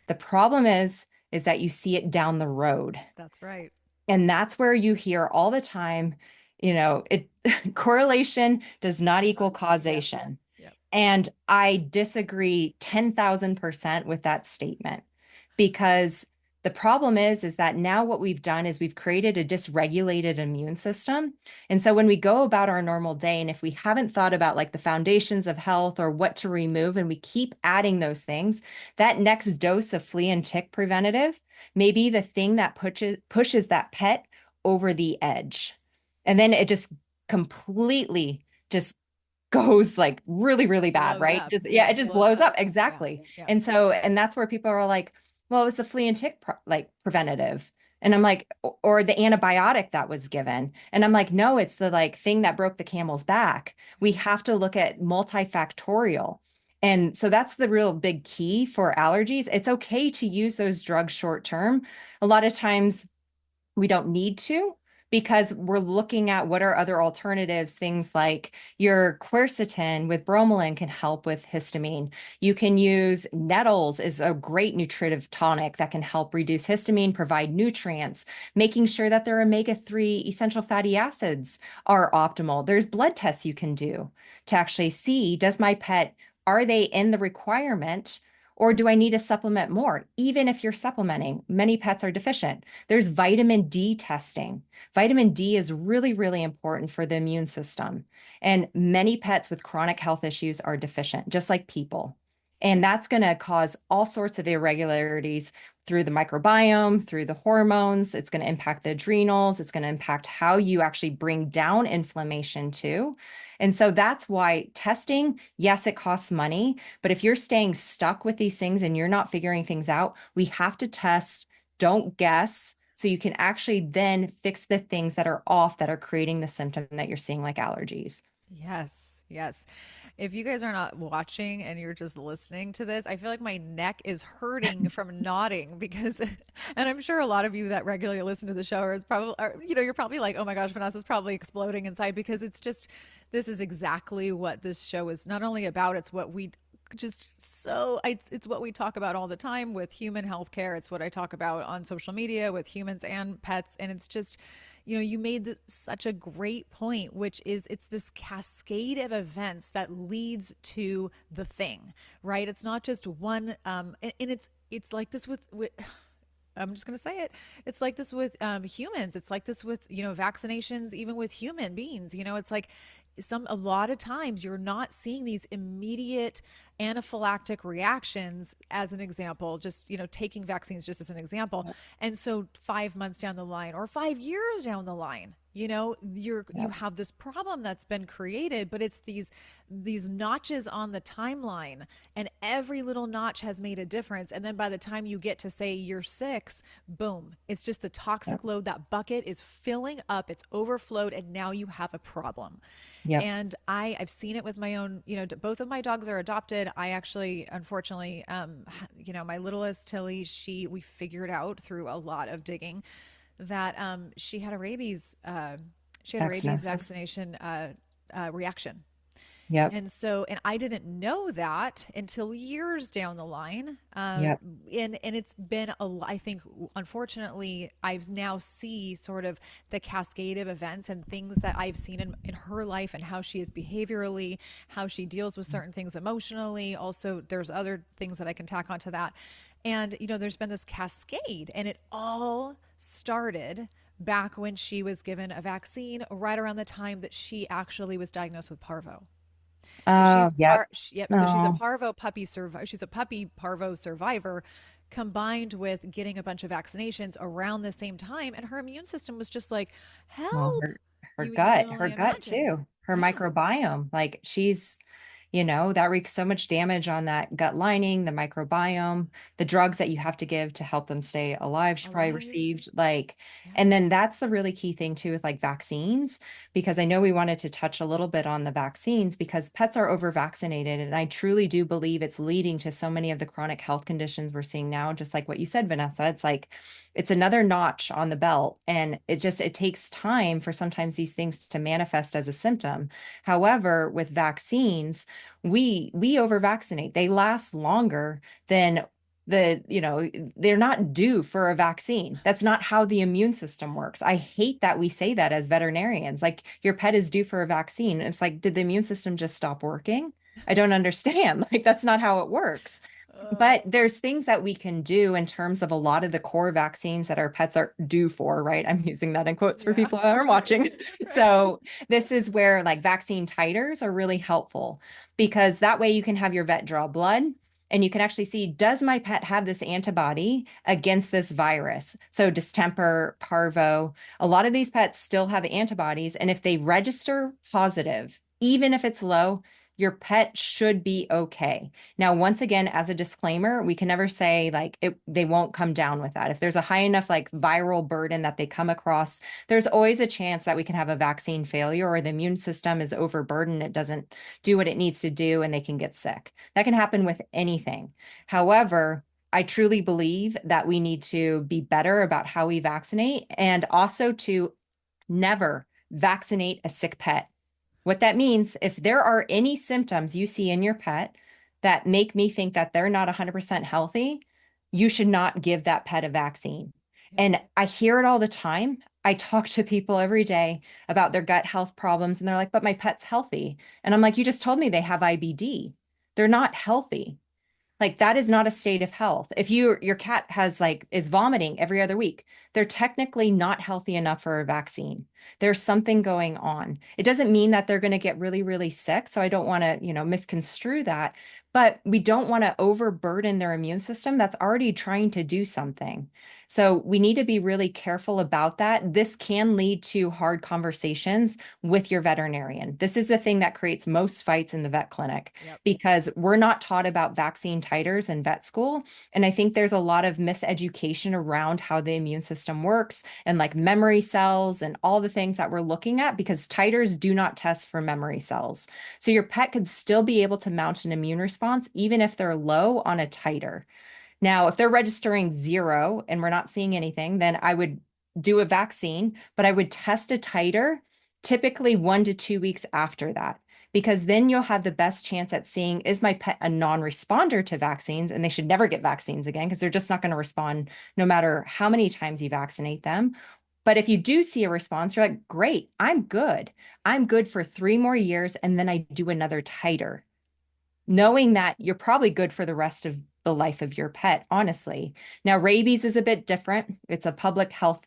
The problem is that you see it down the road. That's right. And that's where you hear all the time, it correlation does not equal Yep. causation. Yep. And I disagree 10,000% with that statement because the problem is that now what we've done is we've created a dysregulated immune system. And so when we go about our normal day, and if we haven't thought about like the foundations of health or what to remove, and we keep adding those things, that next dose of flea and tick preventative may be the thing that pushes that pet over the edge. And then it just completely just goes like really, really bad, Blows right? up. Just, Yeah. yeah, it just Blows blows up. up. Yeah. Exactly. Yeah. And so, and that's where people are like, well, it was the flea and tick like preventative. And I'm like, or the antibiotic that was given. And I'm like, no, it's the like thing that broke the camel's back. We have to look at multifactorial. And so that's the real big key for allergies. It's okay to use those drugs short term. A lot of times we don't need to because we're looking at what are other alternatives. Things like your quercetin with bromelain can help with histamine. You can use nettles is a great nutritive tonic that can help reduce histamine, provide nutrients, making sure that their omega-3 essential fatty acids are optimal. There's blood tests you can do to actually see, does my pet, are they in the requirement? Or do I need to supplement more? Even if you're supplementing, many pets are deficient. There's vitamin D testing. Vitamin D is really, really important for the immune system. And many pets with chronic health issues are deficient, just like people. And that's going to cause all sorts of irregularities through the microbiome, through the hormones. It's going to impact the adrenals. It's going to impact how you actually bring down inflammation too. And so that's why testing, yes, it costs money, but if you're staying stuck with these things and you're not figuring things out, we have to test, don't guess, so you can actually then fix the things that are off that are creating the symptom that you're seeing, like allergies. Yes, yes. If you guys are not watching and you're just listening to this, I feel like my neck is hurting from nodding because, and I'm sure a lot of you that regularly listen to the show is probably, you're probably like, oh my gosh, Vanessa's probably exploding inside because it's just, this is exactly what this show is not only about, it's what we just so it's what we talk about all the time with human healthcare. It's what I talk about on social media with humans and pets. And it's just, you made such a great point, which is it's this cascade of events that leads to the thing, right? It's not just one, and it's like this with I'm just going to say it. It's like this with humans. It's like this with, vaccinations, even with human beings. It's like a lot of times you're not seeing these immediate anaphylactic reactions as an example, just, taking vaccines just as an example. Yep. And so 5 months down the line or 5 years down the line, you Yep. have this problem that's been created, but it's these notches on the timeline, and every little notch has made a difference. And then by the time you get to say year 6, boom, it's just the toxic Yep. load. That bucket is filling up, it's overflowed, and now you have a problem. Yep. And I've seen it with my own, both of my dogs are adopted. I actually, unfortunately, my littlest Tilly, we figured out through a lot of digging that she had a rabies Vaccinosis. vaccination reaction. Yep. And I didn't know that until years down the line. Yep. And it's been I think, unfortunately, I've now see sort of the cascade of events and things that I've seen in her life and how she is behaviorally, how she deals with certain things emotionally. Also, there's other things that I can tack onto that. And, there's been this cascade, and it all started back when she was given a vaccine right around the time that she actually was diagnosed with parvo. So Oh, yep. yep. So she's a Oh, parvo puppy survivor. She's a puppy parvo survivor, combined with getting a bunch of vaccinations around the same time, and her immune system was just like, well, "Help!" You can her only gut imagine. too, her Yeah. microbiome. Like she's, that wreaks so much damage on that gut lining, the microbiome, the drugs that you have to give to help them stay alive. She probably Alive. received like, Yeah. and then that's the really key thing too with like vaccines, because I know we wanted to touch a little bit on the vaccines because pets are over vaccinated. And I truly do believe it's leading to so many of the chronic health conditions we're seeing now, just like what you said, Vanessa. It's like, it's another notch on the belt. And it takes time for sometimes these things to manifest as a symptom. However, with vaccines, we over vaccinate. They last longer than they're not due for a vaccine. That's not how the immune system works. I hate that we say that as veterinarians. Like your pet is due for a vaccine. It's like, did the immune system just stop working? I don't understand. Like that's not how it works. Uh, But there's things that we can do in terms of a lot of the core vaccines that our pets are due for, right? I'm using that in quotes for yeah. people that aren't Right. watching. Right. So this is where like vaccine titers are really helpful because that way you can have your vet draw blood and you can actually see, does my pet have this antibody against this virus? So distemper, parvo, a lot of these pets still have antibodies. And if they register positive, even if it's low, your pet should be okay. Now, once again, as a disclaimer, we can never say like they won't come down with that. If there's a high enough like viral burden that they come across, there's always a chance that we can have a vaccine failure or the immune system is overburdened. It doesn't do what it needs to do and they can get sick. That can happen with anything. However, I truly believe that we need to be better about how we vaccinate and also to never vaccinate a sick pet. What that means, if there are any symptoms you see in your pet that make me think that they're not 100% healthy, you should not give that pet a vaccine. Yep. And I hear it all the time. I talk to people every day about their gut health problems, and they're like, but my pet's healthy. And I'm like, you just told me they have IBD. They're not healthy. Like that is not a state of health. If your cat has like is vomiting every other week, they're technically not healthy enough for a vaccine. There's something going on. It doesn't mean that they're going to get really, really sick. So I don't want to, misconstrue that. But we don't want to overburden their immune system that's already trying to do something. So we need to be really careful about that. This can lead to hard conversations with your veterinarian. This is the thing that creates most fights in the vet clinic Yep. because we're not taught about vaccine titers in vet school. And I think there's a lot of miseducation around how the immune system works and like memory cells and all the things that we're looking at because titers do not test for memory cells. So your pet could still be able to mount an immune response even if they're low on a titer. Now, if they're registering 0 and we're not seeing anything, then I would do a vaccine, but I would test a titer typically 1 to 2 weeks after that because then you'll have the best chance at seeing, is my pet a non-responder to vaccines? And they should never get vaccines again because they're just not going to respond no matter how many times you vaccinate them. But if you do see a response, you're like, great, I'm good. I'm good for 3 more years. And then I do another titer, knowing that you're probably good for the rest of the life of your pet, honestly. Now, rabies is a bit different. It's a public health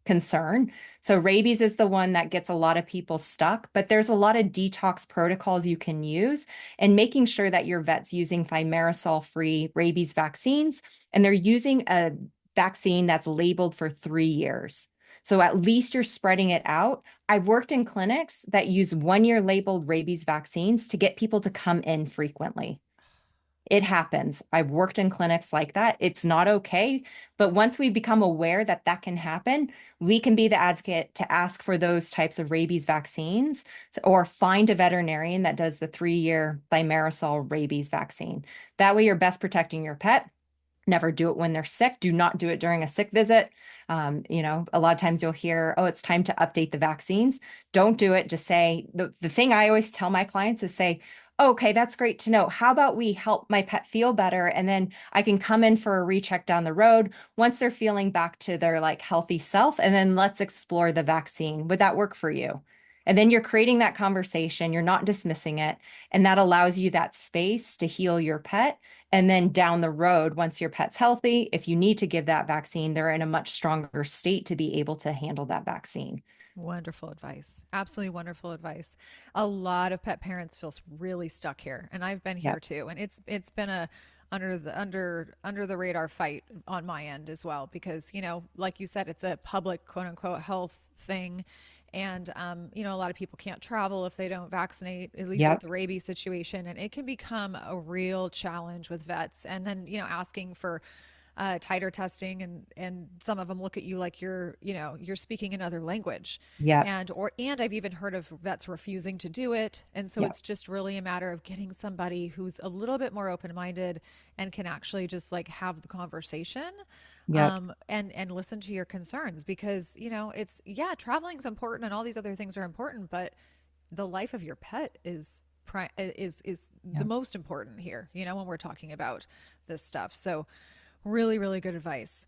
concern. So, rabies is the one that gets a lot of people stuck, but there's a lot of detox protocols you can use, and making sure that your vet's using thimerosal-free rabies vaccines and they're using a vaccine that's labeled for 3 years. So at least you're spreading it out. I've worked in clinics that use 1 year labeled rabies vaccines to get people to come in frequently. It happens. I've worked in clinics like that. It's not okay. But once we become aware that that can happen, we can be the advocate to ask for those types of rabies vaccines or find a veterinarian that does the 3 year thimerosal rabies vaccine. That way, you're best protecting your pet. Never do it when they're sick. Do not do it during a sick visit. A lot of times you'll hear, oh, it's time to update the vaccines. Don't do it. Just say, the thing I always tell my clients is say, oh, okay, that's great to know. How about we help my pet feel better? And then I can come in for a recheck down the road once they're feeling back to their like healthy self. And then let's explore the vaccine. Would that work for you? And then you're creating that conversation. You're not dismissing it. And that allows you that space to heal your pet. And then down the road, once your pet's healthy, if you need to give that vaccine, they're in a much stronger state to be able to handle that vaccine. Wonderful advice. Absolutely wonderful advice. A lot of pet parents feel really stuck here, and I've been here Yep. too. And it's been a under the radar fight on my end as well because, like you said, it's a public quote unquote health thing. And a lot of people can't travel if they don't vaccinate, at least with Yep. the rabies situation, and it can become a real challenge with vets. And then, asking for titer testing, and some of them look at you like you're speaking another language, Yep. and I've even heard of vets refusing to do it, and so Yep. it's just really a matter of getting somebody who's a little bit more open-minded and can actually just like have the conversation, Yep. and listen to your concerns because it's, yeah, traveling's important and all these other things are important, but the life of your pet is the Yep. most important here, when we're talking about this stuff. So really, really good advice.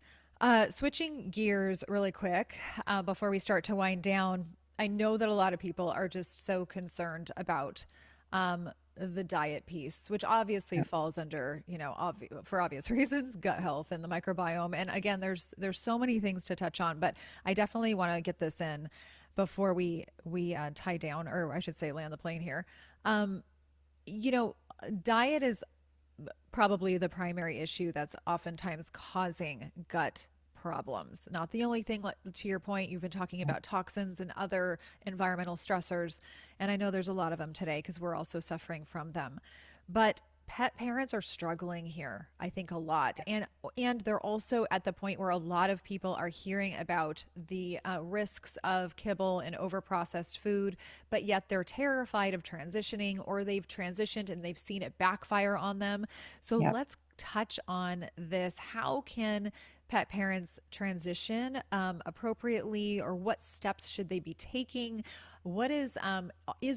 Switching gears really quick before we start to wind down, I know that a lot of people are just so concerned about the diet piece, which obviously Yep. falls under, for obvious reasons, gut health and the microbiome. And again, there's so many things to touch on, but I definitely want to get this in before we tie down, or I should say, land the plane here. Um, you know, Diet is probably the primary issue that's oftentimes causing gut problems. Not the only thing, to your point, you've been talking Yep. about toxins and other environmental stressors. And I know there's a lot of them today because we're also suffering from them. But pet parents are struggling here, I think, a lot. And they're also at the point where a lot of people are hearing about the risks of kibble and overprocessed food, but yet they're terrified of transitioning, or they've transitioned and they've seen it backfire on them. So Yes. let's touch on this. How can pet parents transition appropriately, or what steps should they be taking? What is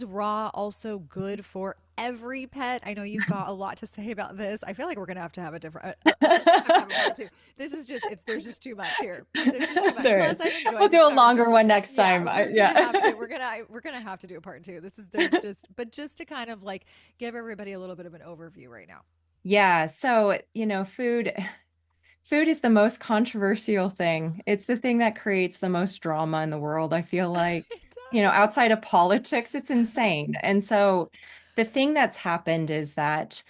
raw also good for every pet? I know you've got a lot to say about this. I feel like we're gonna have to have a different. We're gonna have to have a part two. This is just there's just too much here. There's just too much. There Plus, is. I've We'll enjoyed this do a conversation. longer one next Yeah, time. we're gonna Yeah. have to. We're gonna have to do a part two. There's just, but just to kind of like give everybody a little bit of an overview right now. Yeah. So, food is the most controversial thing. It's the thing that creates the most drama in the world, I feel like. It does. Outside of politics, it's insane. And so the thing that's happened is that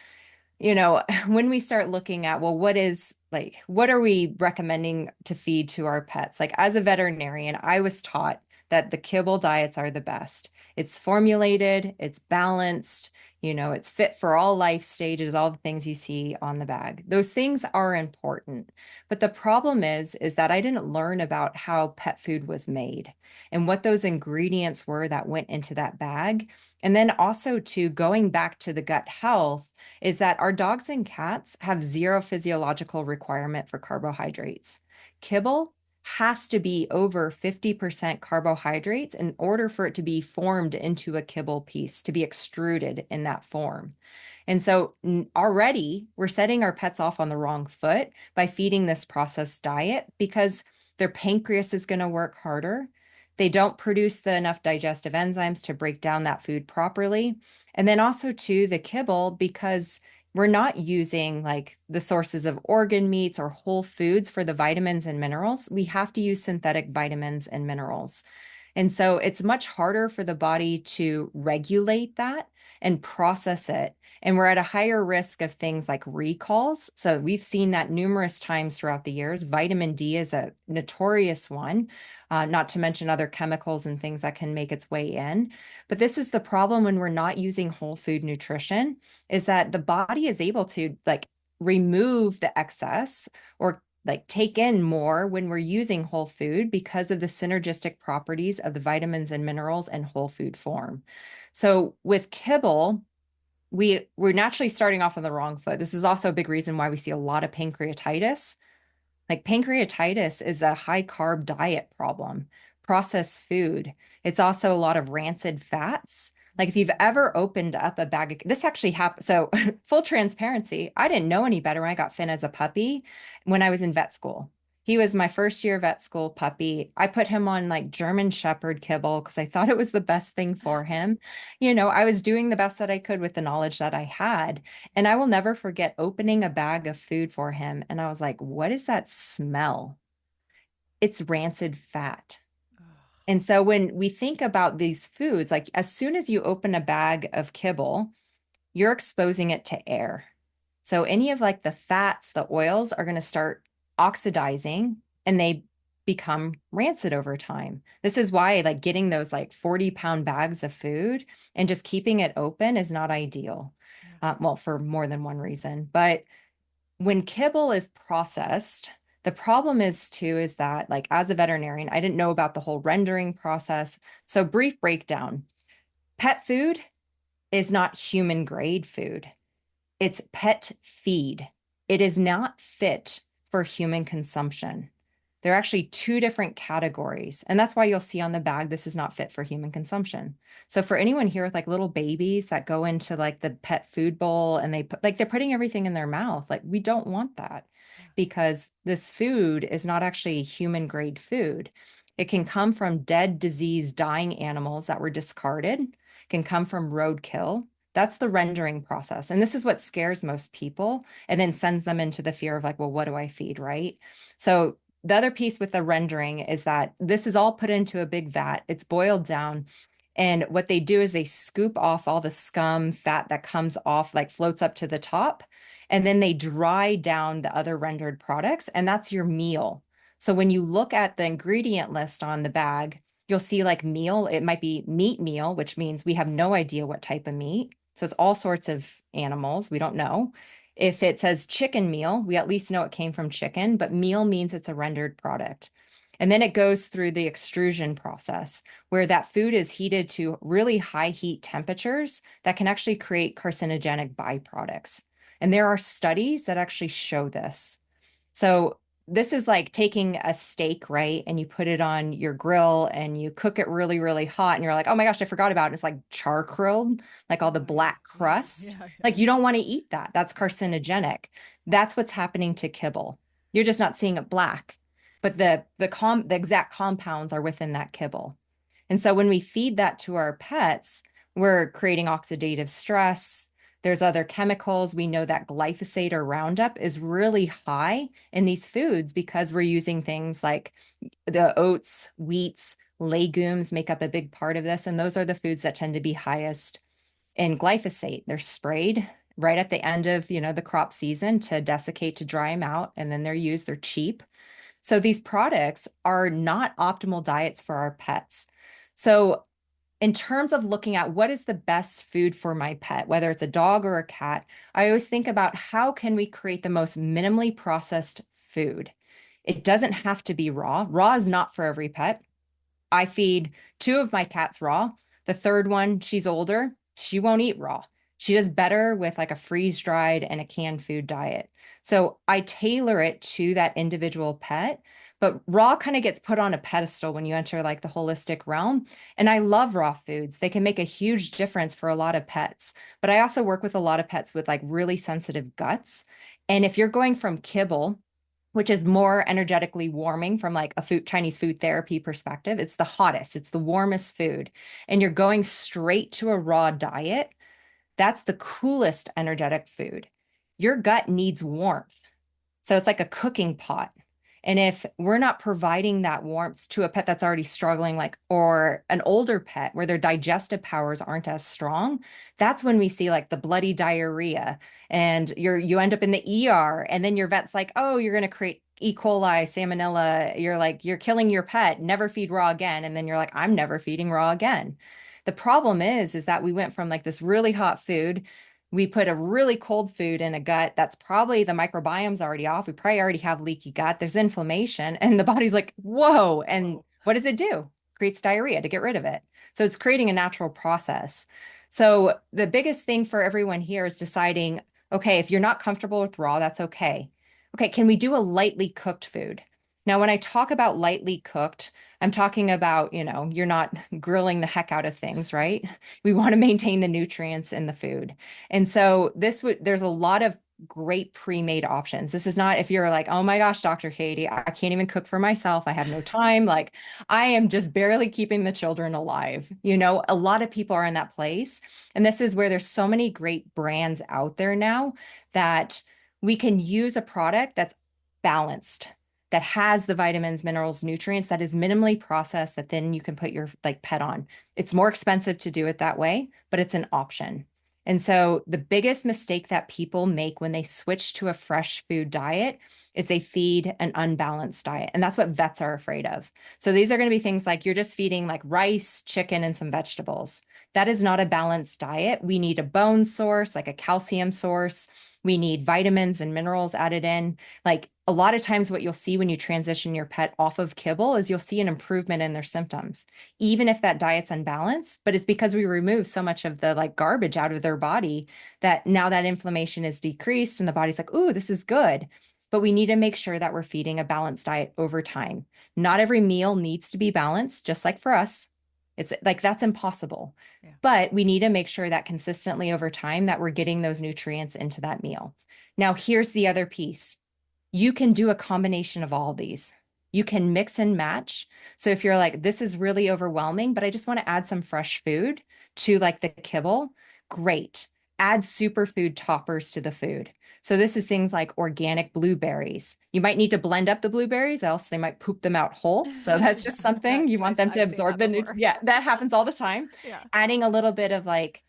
when we start looking at, well, what are we recommending to feed to our pets? Like, as a veterinarian, I was taught that the kibble diets are the best. It's formulated, it's balanced, it's fit for all life stages, all the things you see on the bag. Those things are important. But the problem is that I didn't learn about how pet food was made and what those ingredients were that went into that bag. And then also to going back to the gut health is that our dogs and cats have zero physiological requirement for carbohydrates. Kibble has to be over 50% carbohydrates in order for it to be formed into a kibble piece, to be extruded in that form. And so already we're setting our pets off on the wrong foot by feeding this processed diet because their pancreas is going to work harder. They don't produce enough digestive enzymes to break down that food properly. And then also, too, the kibble, because we're not using like the sources of organ meats or whole foods for the vitamins and minerals. We have to use synthetic vitamins and minerals. And so it's much harder for the body to regulate that and process it. And we're at a higher risk of things like recalls. So we've seen that numerous times throughout the years. Vitamin D is a notorious one, not to mention other chemicals and things that can make its way in. But this is the problem when we're not using whole food nutrition, is that the body is able to like remove the excess or like take in more when we're using whole food because of the synergistic properties of the vitamins and minerals in whole food form. So with kibble, we're naturally starting off on the wrong foot. This is also a big reason why we see a lot of pancreatitis. Like pancreatitis is a high carb diet problem, processed food. It's also a lot of rancid fats. Like if you've ever opened up a bag of this actually happened. So full transparency, I didn't know any better when I got Finn as a puppy when I was in vet school. He was my first year vet school puppy. I put him on like German Shepherd kibble because I thought it was the best thing for him. I was doing the best that I could with the knowledge that I had. And I will never forget opening a bag of food for him. And I was like, what is that smell? It's rancid fat. And so when we think about these foods, like as soon as you open a bag of kibble, you're exposing it to air. So any of like the fats, the oils are going to start oxidizing and they become rancid over time. This is why like getting those like 40-pound bags of food and just keeping it open is not ideal. Yeah. Well, for more than one reason. But when kibble is processed, the problem is too, is that like as a veterinarian, I didn't know about the whole rendering process. So brief breakdown, pet food is not human grade food. It's pet feed. It is not fit for human consumption. There are actually two different categories. And that's why you'll see on the bag, this is not fit for human consumption. So for anyone here with like little babies that go into like the pet food bowl and they put like they're putting everything in their mouth, like we don't want that Yeah. because this food is not actually human grade food. It can come from dead, diseased, dying animals that were discarded, it can come from roadkill. That's the rendering process. And this is what scares most people and then sends them into the fear of like, well, what do I feed, right? So the other piece with the rendering is that this is all put into a big vat. It's boiled down. And what they do is they scoop off all the scum fat that comes off, like floats up to the top. And then they dry down the other rendered products. And that's your meal. So when you look at the ingredient list on the bag, you'll see like meal. It might be meat meal, which means we have no idea what type of meat. So it's all sorts of animals. We don't know. If it says chicken meal, we at least know it came from chicken, but meal means it's a rendered product. And then it goes through the extrusion process where that food is heated to really high heat temperatures that can actually create carcinogenic byproducts. And there are studies that actually show this. So this is like taking a steak, right? And you put it on your grill and you cook it really, really hot. And you're like, oh my gosh, I forgot about it. It's like char-grilled, like all the Oh, yeah. black Yeah. crust. Yeah. Yeah. Like you don't want to eat that. That's carcinogenic. That's what's happening to kibble. You're just not seeing it black, but the exact compounds are within that kibble. And so when we feed that to our pets, we're creating oxidative stress. There's other chemicals. We know that glyphosate or Roundup is really high in these foods because we're using things like the oats, wheats, legumes make up a big part of this. And those are the foods that tend to be highest in glyphosate. They're sprayed right at the end of, the crop season to desiccate, to dry them out, and then they're used. They're cheap. So these products are not optimal diets for our pets. So in terms of looking at what is the best food for my pet, whether it's a dog or a cat, I always think about how can we create the most minimally processed food. It doesn't have to be raw. Raw is not for every pet. I feed two of my cats raw. The third one, she's older. She won't eat raw. She does better with like a freeze dried and a canned food diet. So I tailor it to that individual pet. But raw kind of gets put on a pedestal when you enter like the holistic realm. And I love raw foods. They can make a huge difference for a lot of pets. But I also work with a lot of pets with like really sensitive guts. And if you're going from kibble, which is more energetically warming from like a food Chinese food therapy perspective, it's the hottest, it's the warmest food. And you're going straight to a raw diet, that's the coolest energetic food. Your gut needs warmth. So it's like a cooking pot. And if we're not providing that warmth to a pet that's already struggling, like, or an older pet where their digestive powers aren't as strong, that's when we see like the bloody diarrhea and you end up in the ER. And then your vet's like, oh, you're going to create E. coli, salmonella. You're like, you're killing your pet. Never feed raw again. And then you're like, I'm never feeding raw again. The problem is that we went from like this really hot food, we put a really cold food in a gut that's probably the microbiome's already off. We probably already have leaky gut. There's inflammation, and the body's like, whoa. And Whoa. what does it do? Creates diarrhea to get rid of it. So it's creating a natural process. So the biggest thing for everyone here is deciding, okay, if you're not comfortable with raw, that's okay. Okay, can we do a lightly cooked food? Now, when I talk about lightly cooked, I'm talking about, you're not grilling the heck out of things, right? We want to maintain the nutrients in the food. And so there's a lot of great pre-made options. This is not if you're like, oh my gosh, Dr. Katie, I can't even cook for myself. I have no time. Like I am just barely keeping the children alive. A lot of people are in that place. And this is where there's so many great brands out there now that we can use a product that's balanced, that has the vitamins, minerals, nutrients, that is minimally processed, that then you can put your like pet on. It's more expensive to do it that way, but it's an option. And so the biggest mistake that people make when they switch to a fresh food diet is they feed an unbalanced diet. And that's what vets are afraid of. So these are going to be things like you're just feeding like rice, chicken, and some vegetables. That is not a balanced diet. We need a bone source, like a calcium source. We need vitamins and minerals added in. Like a lot of times, what you'll see when you transition your pet off of kibble is you'll see an improvement in their symptoms, even if that diet's unbalanced. But it's because we remove so much of the like garbage out of their body that now that inflammation is decreased and the body's like, ooh, this is good. But we need to make sure that we're feeding a balanced diet over time. Not every meal needs to be balanced, just like for us. It's like that's impossible. Yeah. But we need to make sure that consistently over time that we're getting those nutrients into that meal. Now, here's the other piece. You can do a combination of all these. You can mix and match. So if you're like, this is really overwhelming, but I just want to add some fresh food to like the kibble, great. Add superfood toppers to the food. So this is things like organic blueberries. You might need to blend up the blueberries, else they might poop them out whole. So that's just Yeah, something you want them to I've seen absorb that before. yeah, that happens all the time. Yeah. Adding a little bit of like,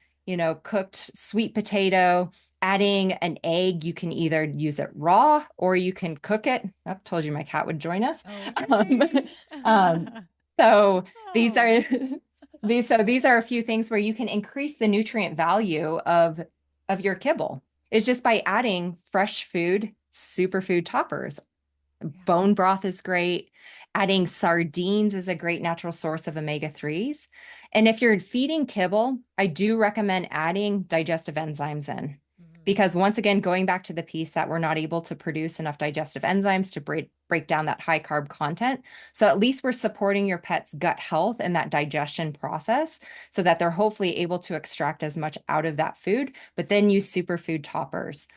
cooked sweet potato, adding an egg. You can either use it raw or you can cook it. I told you my cat would join us. Um, Okay. um, so these Oh, are these are a few things where you can increase the nutrient value of your kibble. It's just by adding fresh food, superfood toppers. yeah. Bone broth is great. Adding sardines is a great natural source of omega-3s. And if you're feeding kibble, I do recommend adding digestive enzymes in. Mhm. Because once again, going back to the piece that we're not able to produce enough digestive enzymes to break down that high carb content. So at least we're supporting your pet's gut health and that digestion process so that they're hopefully able to extract as much out of that food, but then use superfood toppers.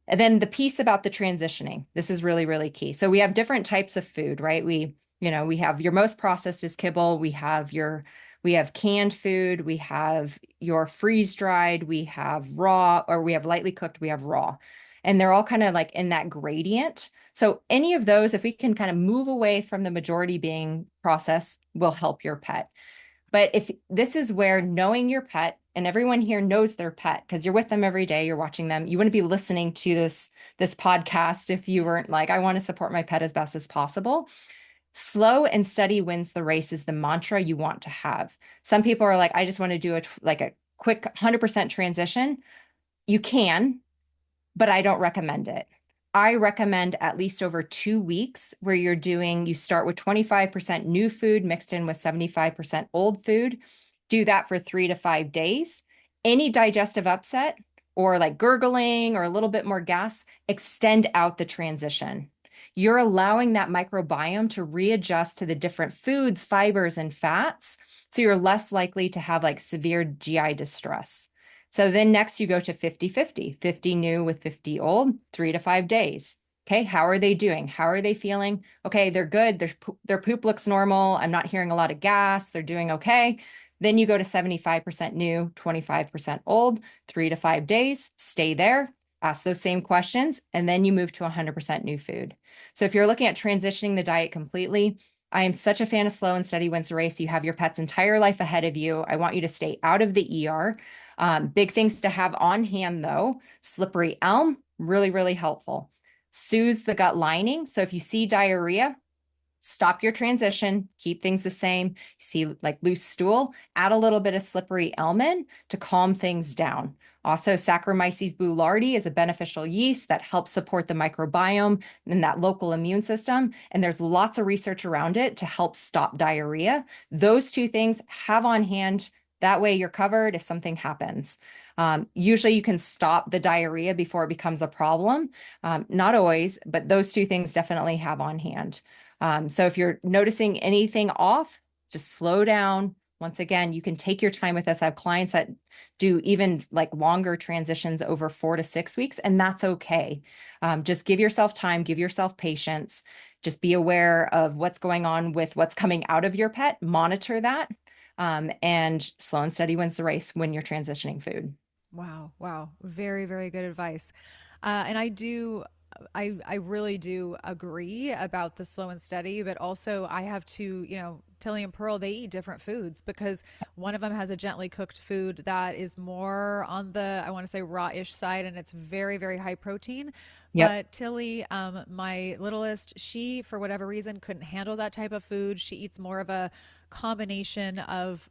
And then the piece about the transitioning, this is really, really key. So we have different types of food, right? We have your most processed is kibble. We have canned food. We have your freeze dried. We have raw, or we have lightly cooked. We have raw. And they're all kind of like in that gradient. So any of those, if we can kind of move away from the majority being processed, will help your pet. But if this is where knowing your pet, and everyone here knows their pet because you're with them every day, you're watching them. You wouldn't be listening to this podcast if you weren't like, I want to support my pet as best as possible. Slow and steady wins the race is the mantra you want to have. Some people are like, I just want to do a quick 100% transition. You can, but I don't recommend it. I recommend at least over 2 weeks where you start with 25% new food mixed in with 75% old food. Do that for 3 to 5 days. Any digestive upset or like gurgling or a little bit more gas, extend out the transition. you're allowing that microbiome to readjust to the different foods, fibers, and fats. So you're less likely to have like severe GI distress. So then next you go to 50-50, 50 new with 50 old, 3 to 5 days. Okay, how are they doing? How are they feeling? Okay, they're good. Their poop looks normal. I'm not hearing a lot of gas. They're doing okay. Then you go to 75% new, 25% old, 3 to 5 days. Stay there, ask those same questions, and then you move to 100% new food. So if you're looking at transitioning the diet completely, I am such a fan of slow and steady wins the race. You have your pet's entire life ahead of you. I want you to stay out of the ER. Big things to have on hand, though. Slippery elm, really, really helpful. Soothes the gut lining. So if you see diarrhea, stop your transition, keep things the same. You see like loose stool, add a little bit of slippery elm in to calm things down. Also, Saccharomyces boulardii is a beneficial yeast that helps support the microbiome and that local immune system. And there's lots of research around it to help stop diarrhea. Those two things have on hand. That way you're covered if something happens. Usually you can stop the diarrhea before it becomes a problem. Not always, but those two things definitely have on hand. So if you're noticing anything off, just slow down. Once again, you can take your time with this. I have clients that do even like longer transitions over 4 to 6 weeks, and that's okay. Just give yourself time, give yourself patience. Just be aware of what's going on with what's coming out of your pet, monitor that, and slow and steady wins the race when you're transitioning food. Wow. Wow. Very, very good advice. And I really do agree about the slow and steady, but also I have to, Tilly and Pearl, they eat different foods because one of them has a gently cooked food that is more on the, I want to say raw-ish side, and it's very, very high protein. Yep. But Tilly, my littlest, she, for whatever reason, couldn't handle that type of food. She eats more of a combination of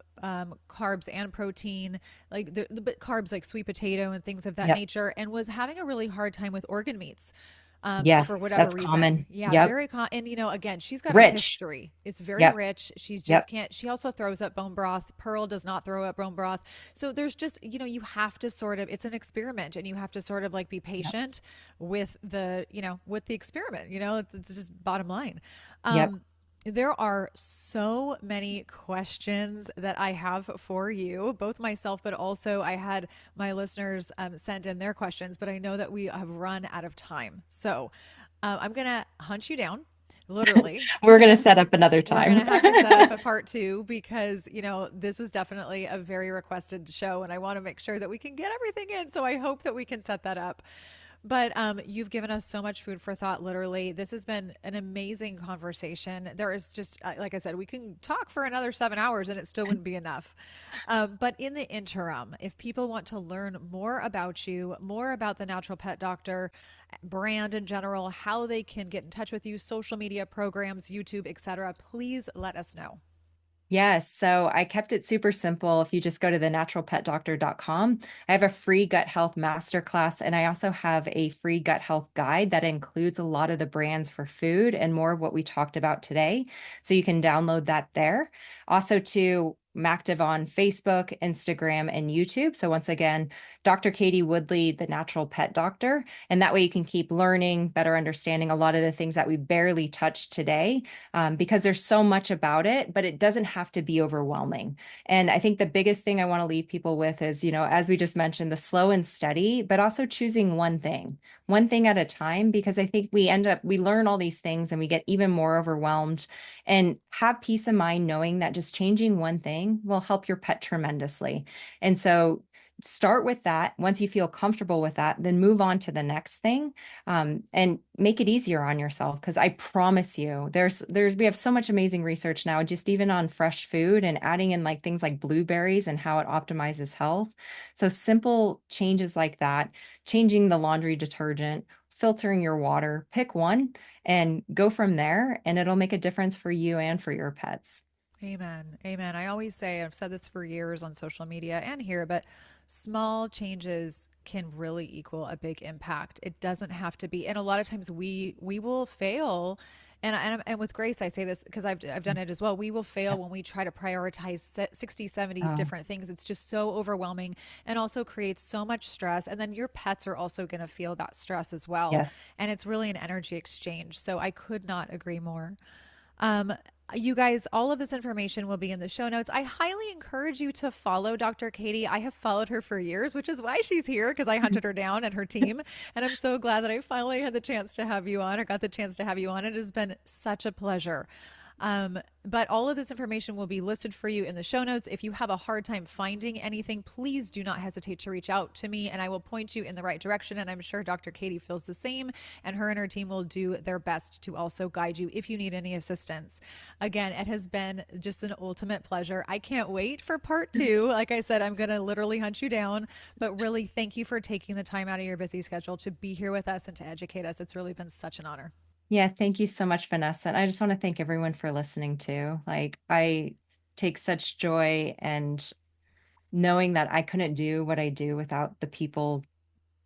carbs and protein, like the carbs like sweet potato and things of that Yep. nature, and was having a really hard time with organ meats for Yes, whatever that's reason. common. Yeah, Yep. very and again, she's got a Rich. history. It's very Yep. rich. She just Yep. can't. She also throws up bone broth. Pearl does not throw up bone broth. So there's just you have to sort of, it's an experiment, and you have to sort of like be Yep. patient with the experiment. It's just bottom line. Yep. Um, there are so many questions that I have for you, both myself, but also I had my listeners send in their questions, but I know that we have run out of time. So I'm going to hunt you down, literally. We're going to set up another We're going time. to have to set up a part two because, this was definitely a very requested show and I want to make sure that we can get everything in. So I hope that we can set that up. But you've given us so much food for thought, literally. This has been an amazing conversation. There is just, like I said, we can talk for another 7 hours and it still wouldn't be enough. But in the interim, if people want to learn more about you, more about the Natural Pet Doctor brand in general, how they can get in touch with you, social media programs, YouTube, etc., please let us know. Yes, so I kept it super simple. If you just go to thenaturalpetdoctor.com, I have a free gut health masterclass, and I also have a free gut health guide that includes a lot of the brands for food and more of what we talked about today. So you can download that there. Also, too, I'm active on Facebook, Instagram, and YouTube. So once again, Dr. Katie Woodley, the Natural Pet Doctor. And that way you can keep learning, better understanding a lot of the things that we barely touched today, because there's so much about it, but it doesn't have to be overwhelming. And I think the biggest thing I want to leave people with is, as we just mentioned, the slow and steady, but also choosing one thing at a time, because I think we learn all these things and we get even more overwhelmed, and have peace of mind knowing that just changing one thing will help your pet tremendously. And so start with that. Once you feel comfortable with that, then move on to the next thing, and make it easier on yourself. Because I promise you, we have so much amazing research now, just even on fresh food and adding in like things like blueberries and how it optimizes health. So simple changes like that, changing the laundry detergent, filtering your water, pick one and go from there, and it'll make a difference for you and for your pets. Amen. Amen. I always say, I've said this for years on social media and here, but small changes can really equal a big impact. It doesn't have to be, and a lot of times we will fail And with Grace, I say this because I've done it as well. We will fail Yep. when we try to prioritize 60, 70 Oh, different things. It's just so overwhelming and also creates so much stress. And then your pets are also going to feel that stress as well. yes. And it's really an energy exchange. So I could not agree more. Um, you guys, all of this information will be in the show notes. I highly encourage you to follow Dr. Katie. I have followed her for years, which is why she's here because I hunted her down and her team. And I'm so glad that I finally had the chance to have you on or got the chance to have you on. It has been such a pleasure. But all of this information will be listed for you in the show notes. If you have a hard time finding anything, please do not hesitate to reach out to me and I will point you in the right direction. And I'm sure Dr. Katie feels the same, and her and her team will do their best to also guide you if you need any assistance. Again, it has been just an ultimate pleasure. I can't wait for part two. Like I said, I'm going to literally hunt you down, but really thank you for taking the time out of your busy schedule to be here with us and to educate us. It's really been such an honor. Yeah, thank you so much, Vanessa. And I just want to thank everyone for listening too. Like, I take such joy and knowing that I couldn't do what I do without the people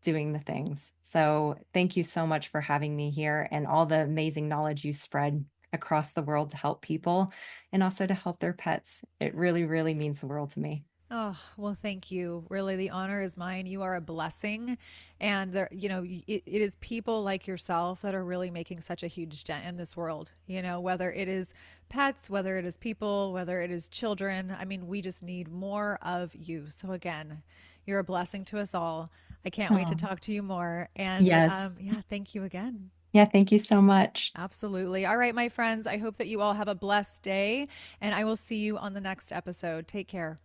doing the things. So, thank you so much for having me here and all the amazing knowledge you spread across the world to help people and also to help their pets. It really, really means the world to me. Oh, well, thank you. Really, the honor is mine. You are a blessing. And there, it is people like yourself that are really making such a huge dent in this world. Whether it is pets, whether it is people, whether it is children. I mean, we just need more of you. So again, you're a blessing to us all. I can't wait to Oh, talk to you more. And yes. yeah, thank you again. Yeah, thank you so much. Absolutely. All right, my friends, I hope that you all have a blessed day, and I will see you on the next episode. Take care.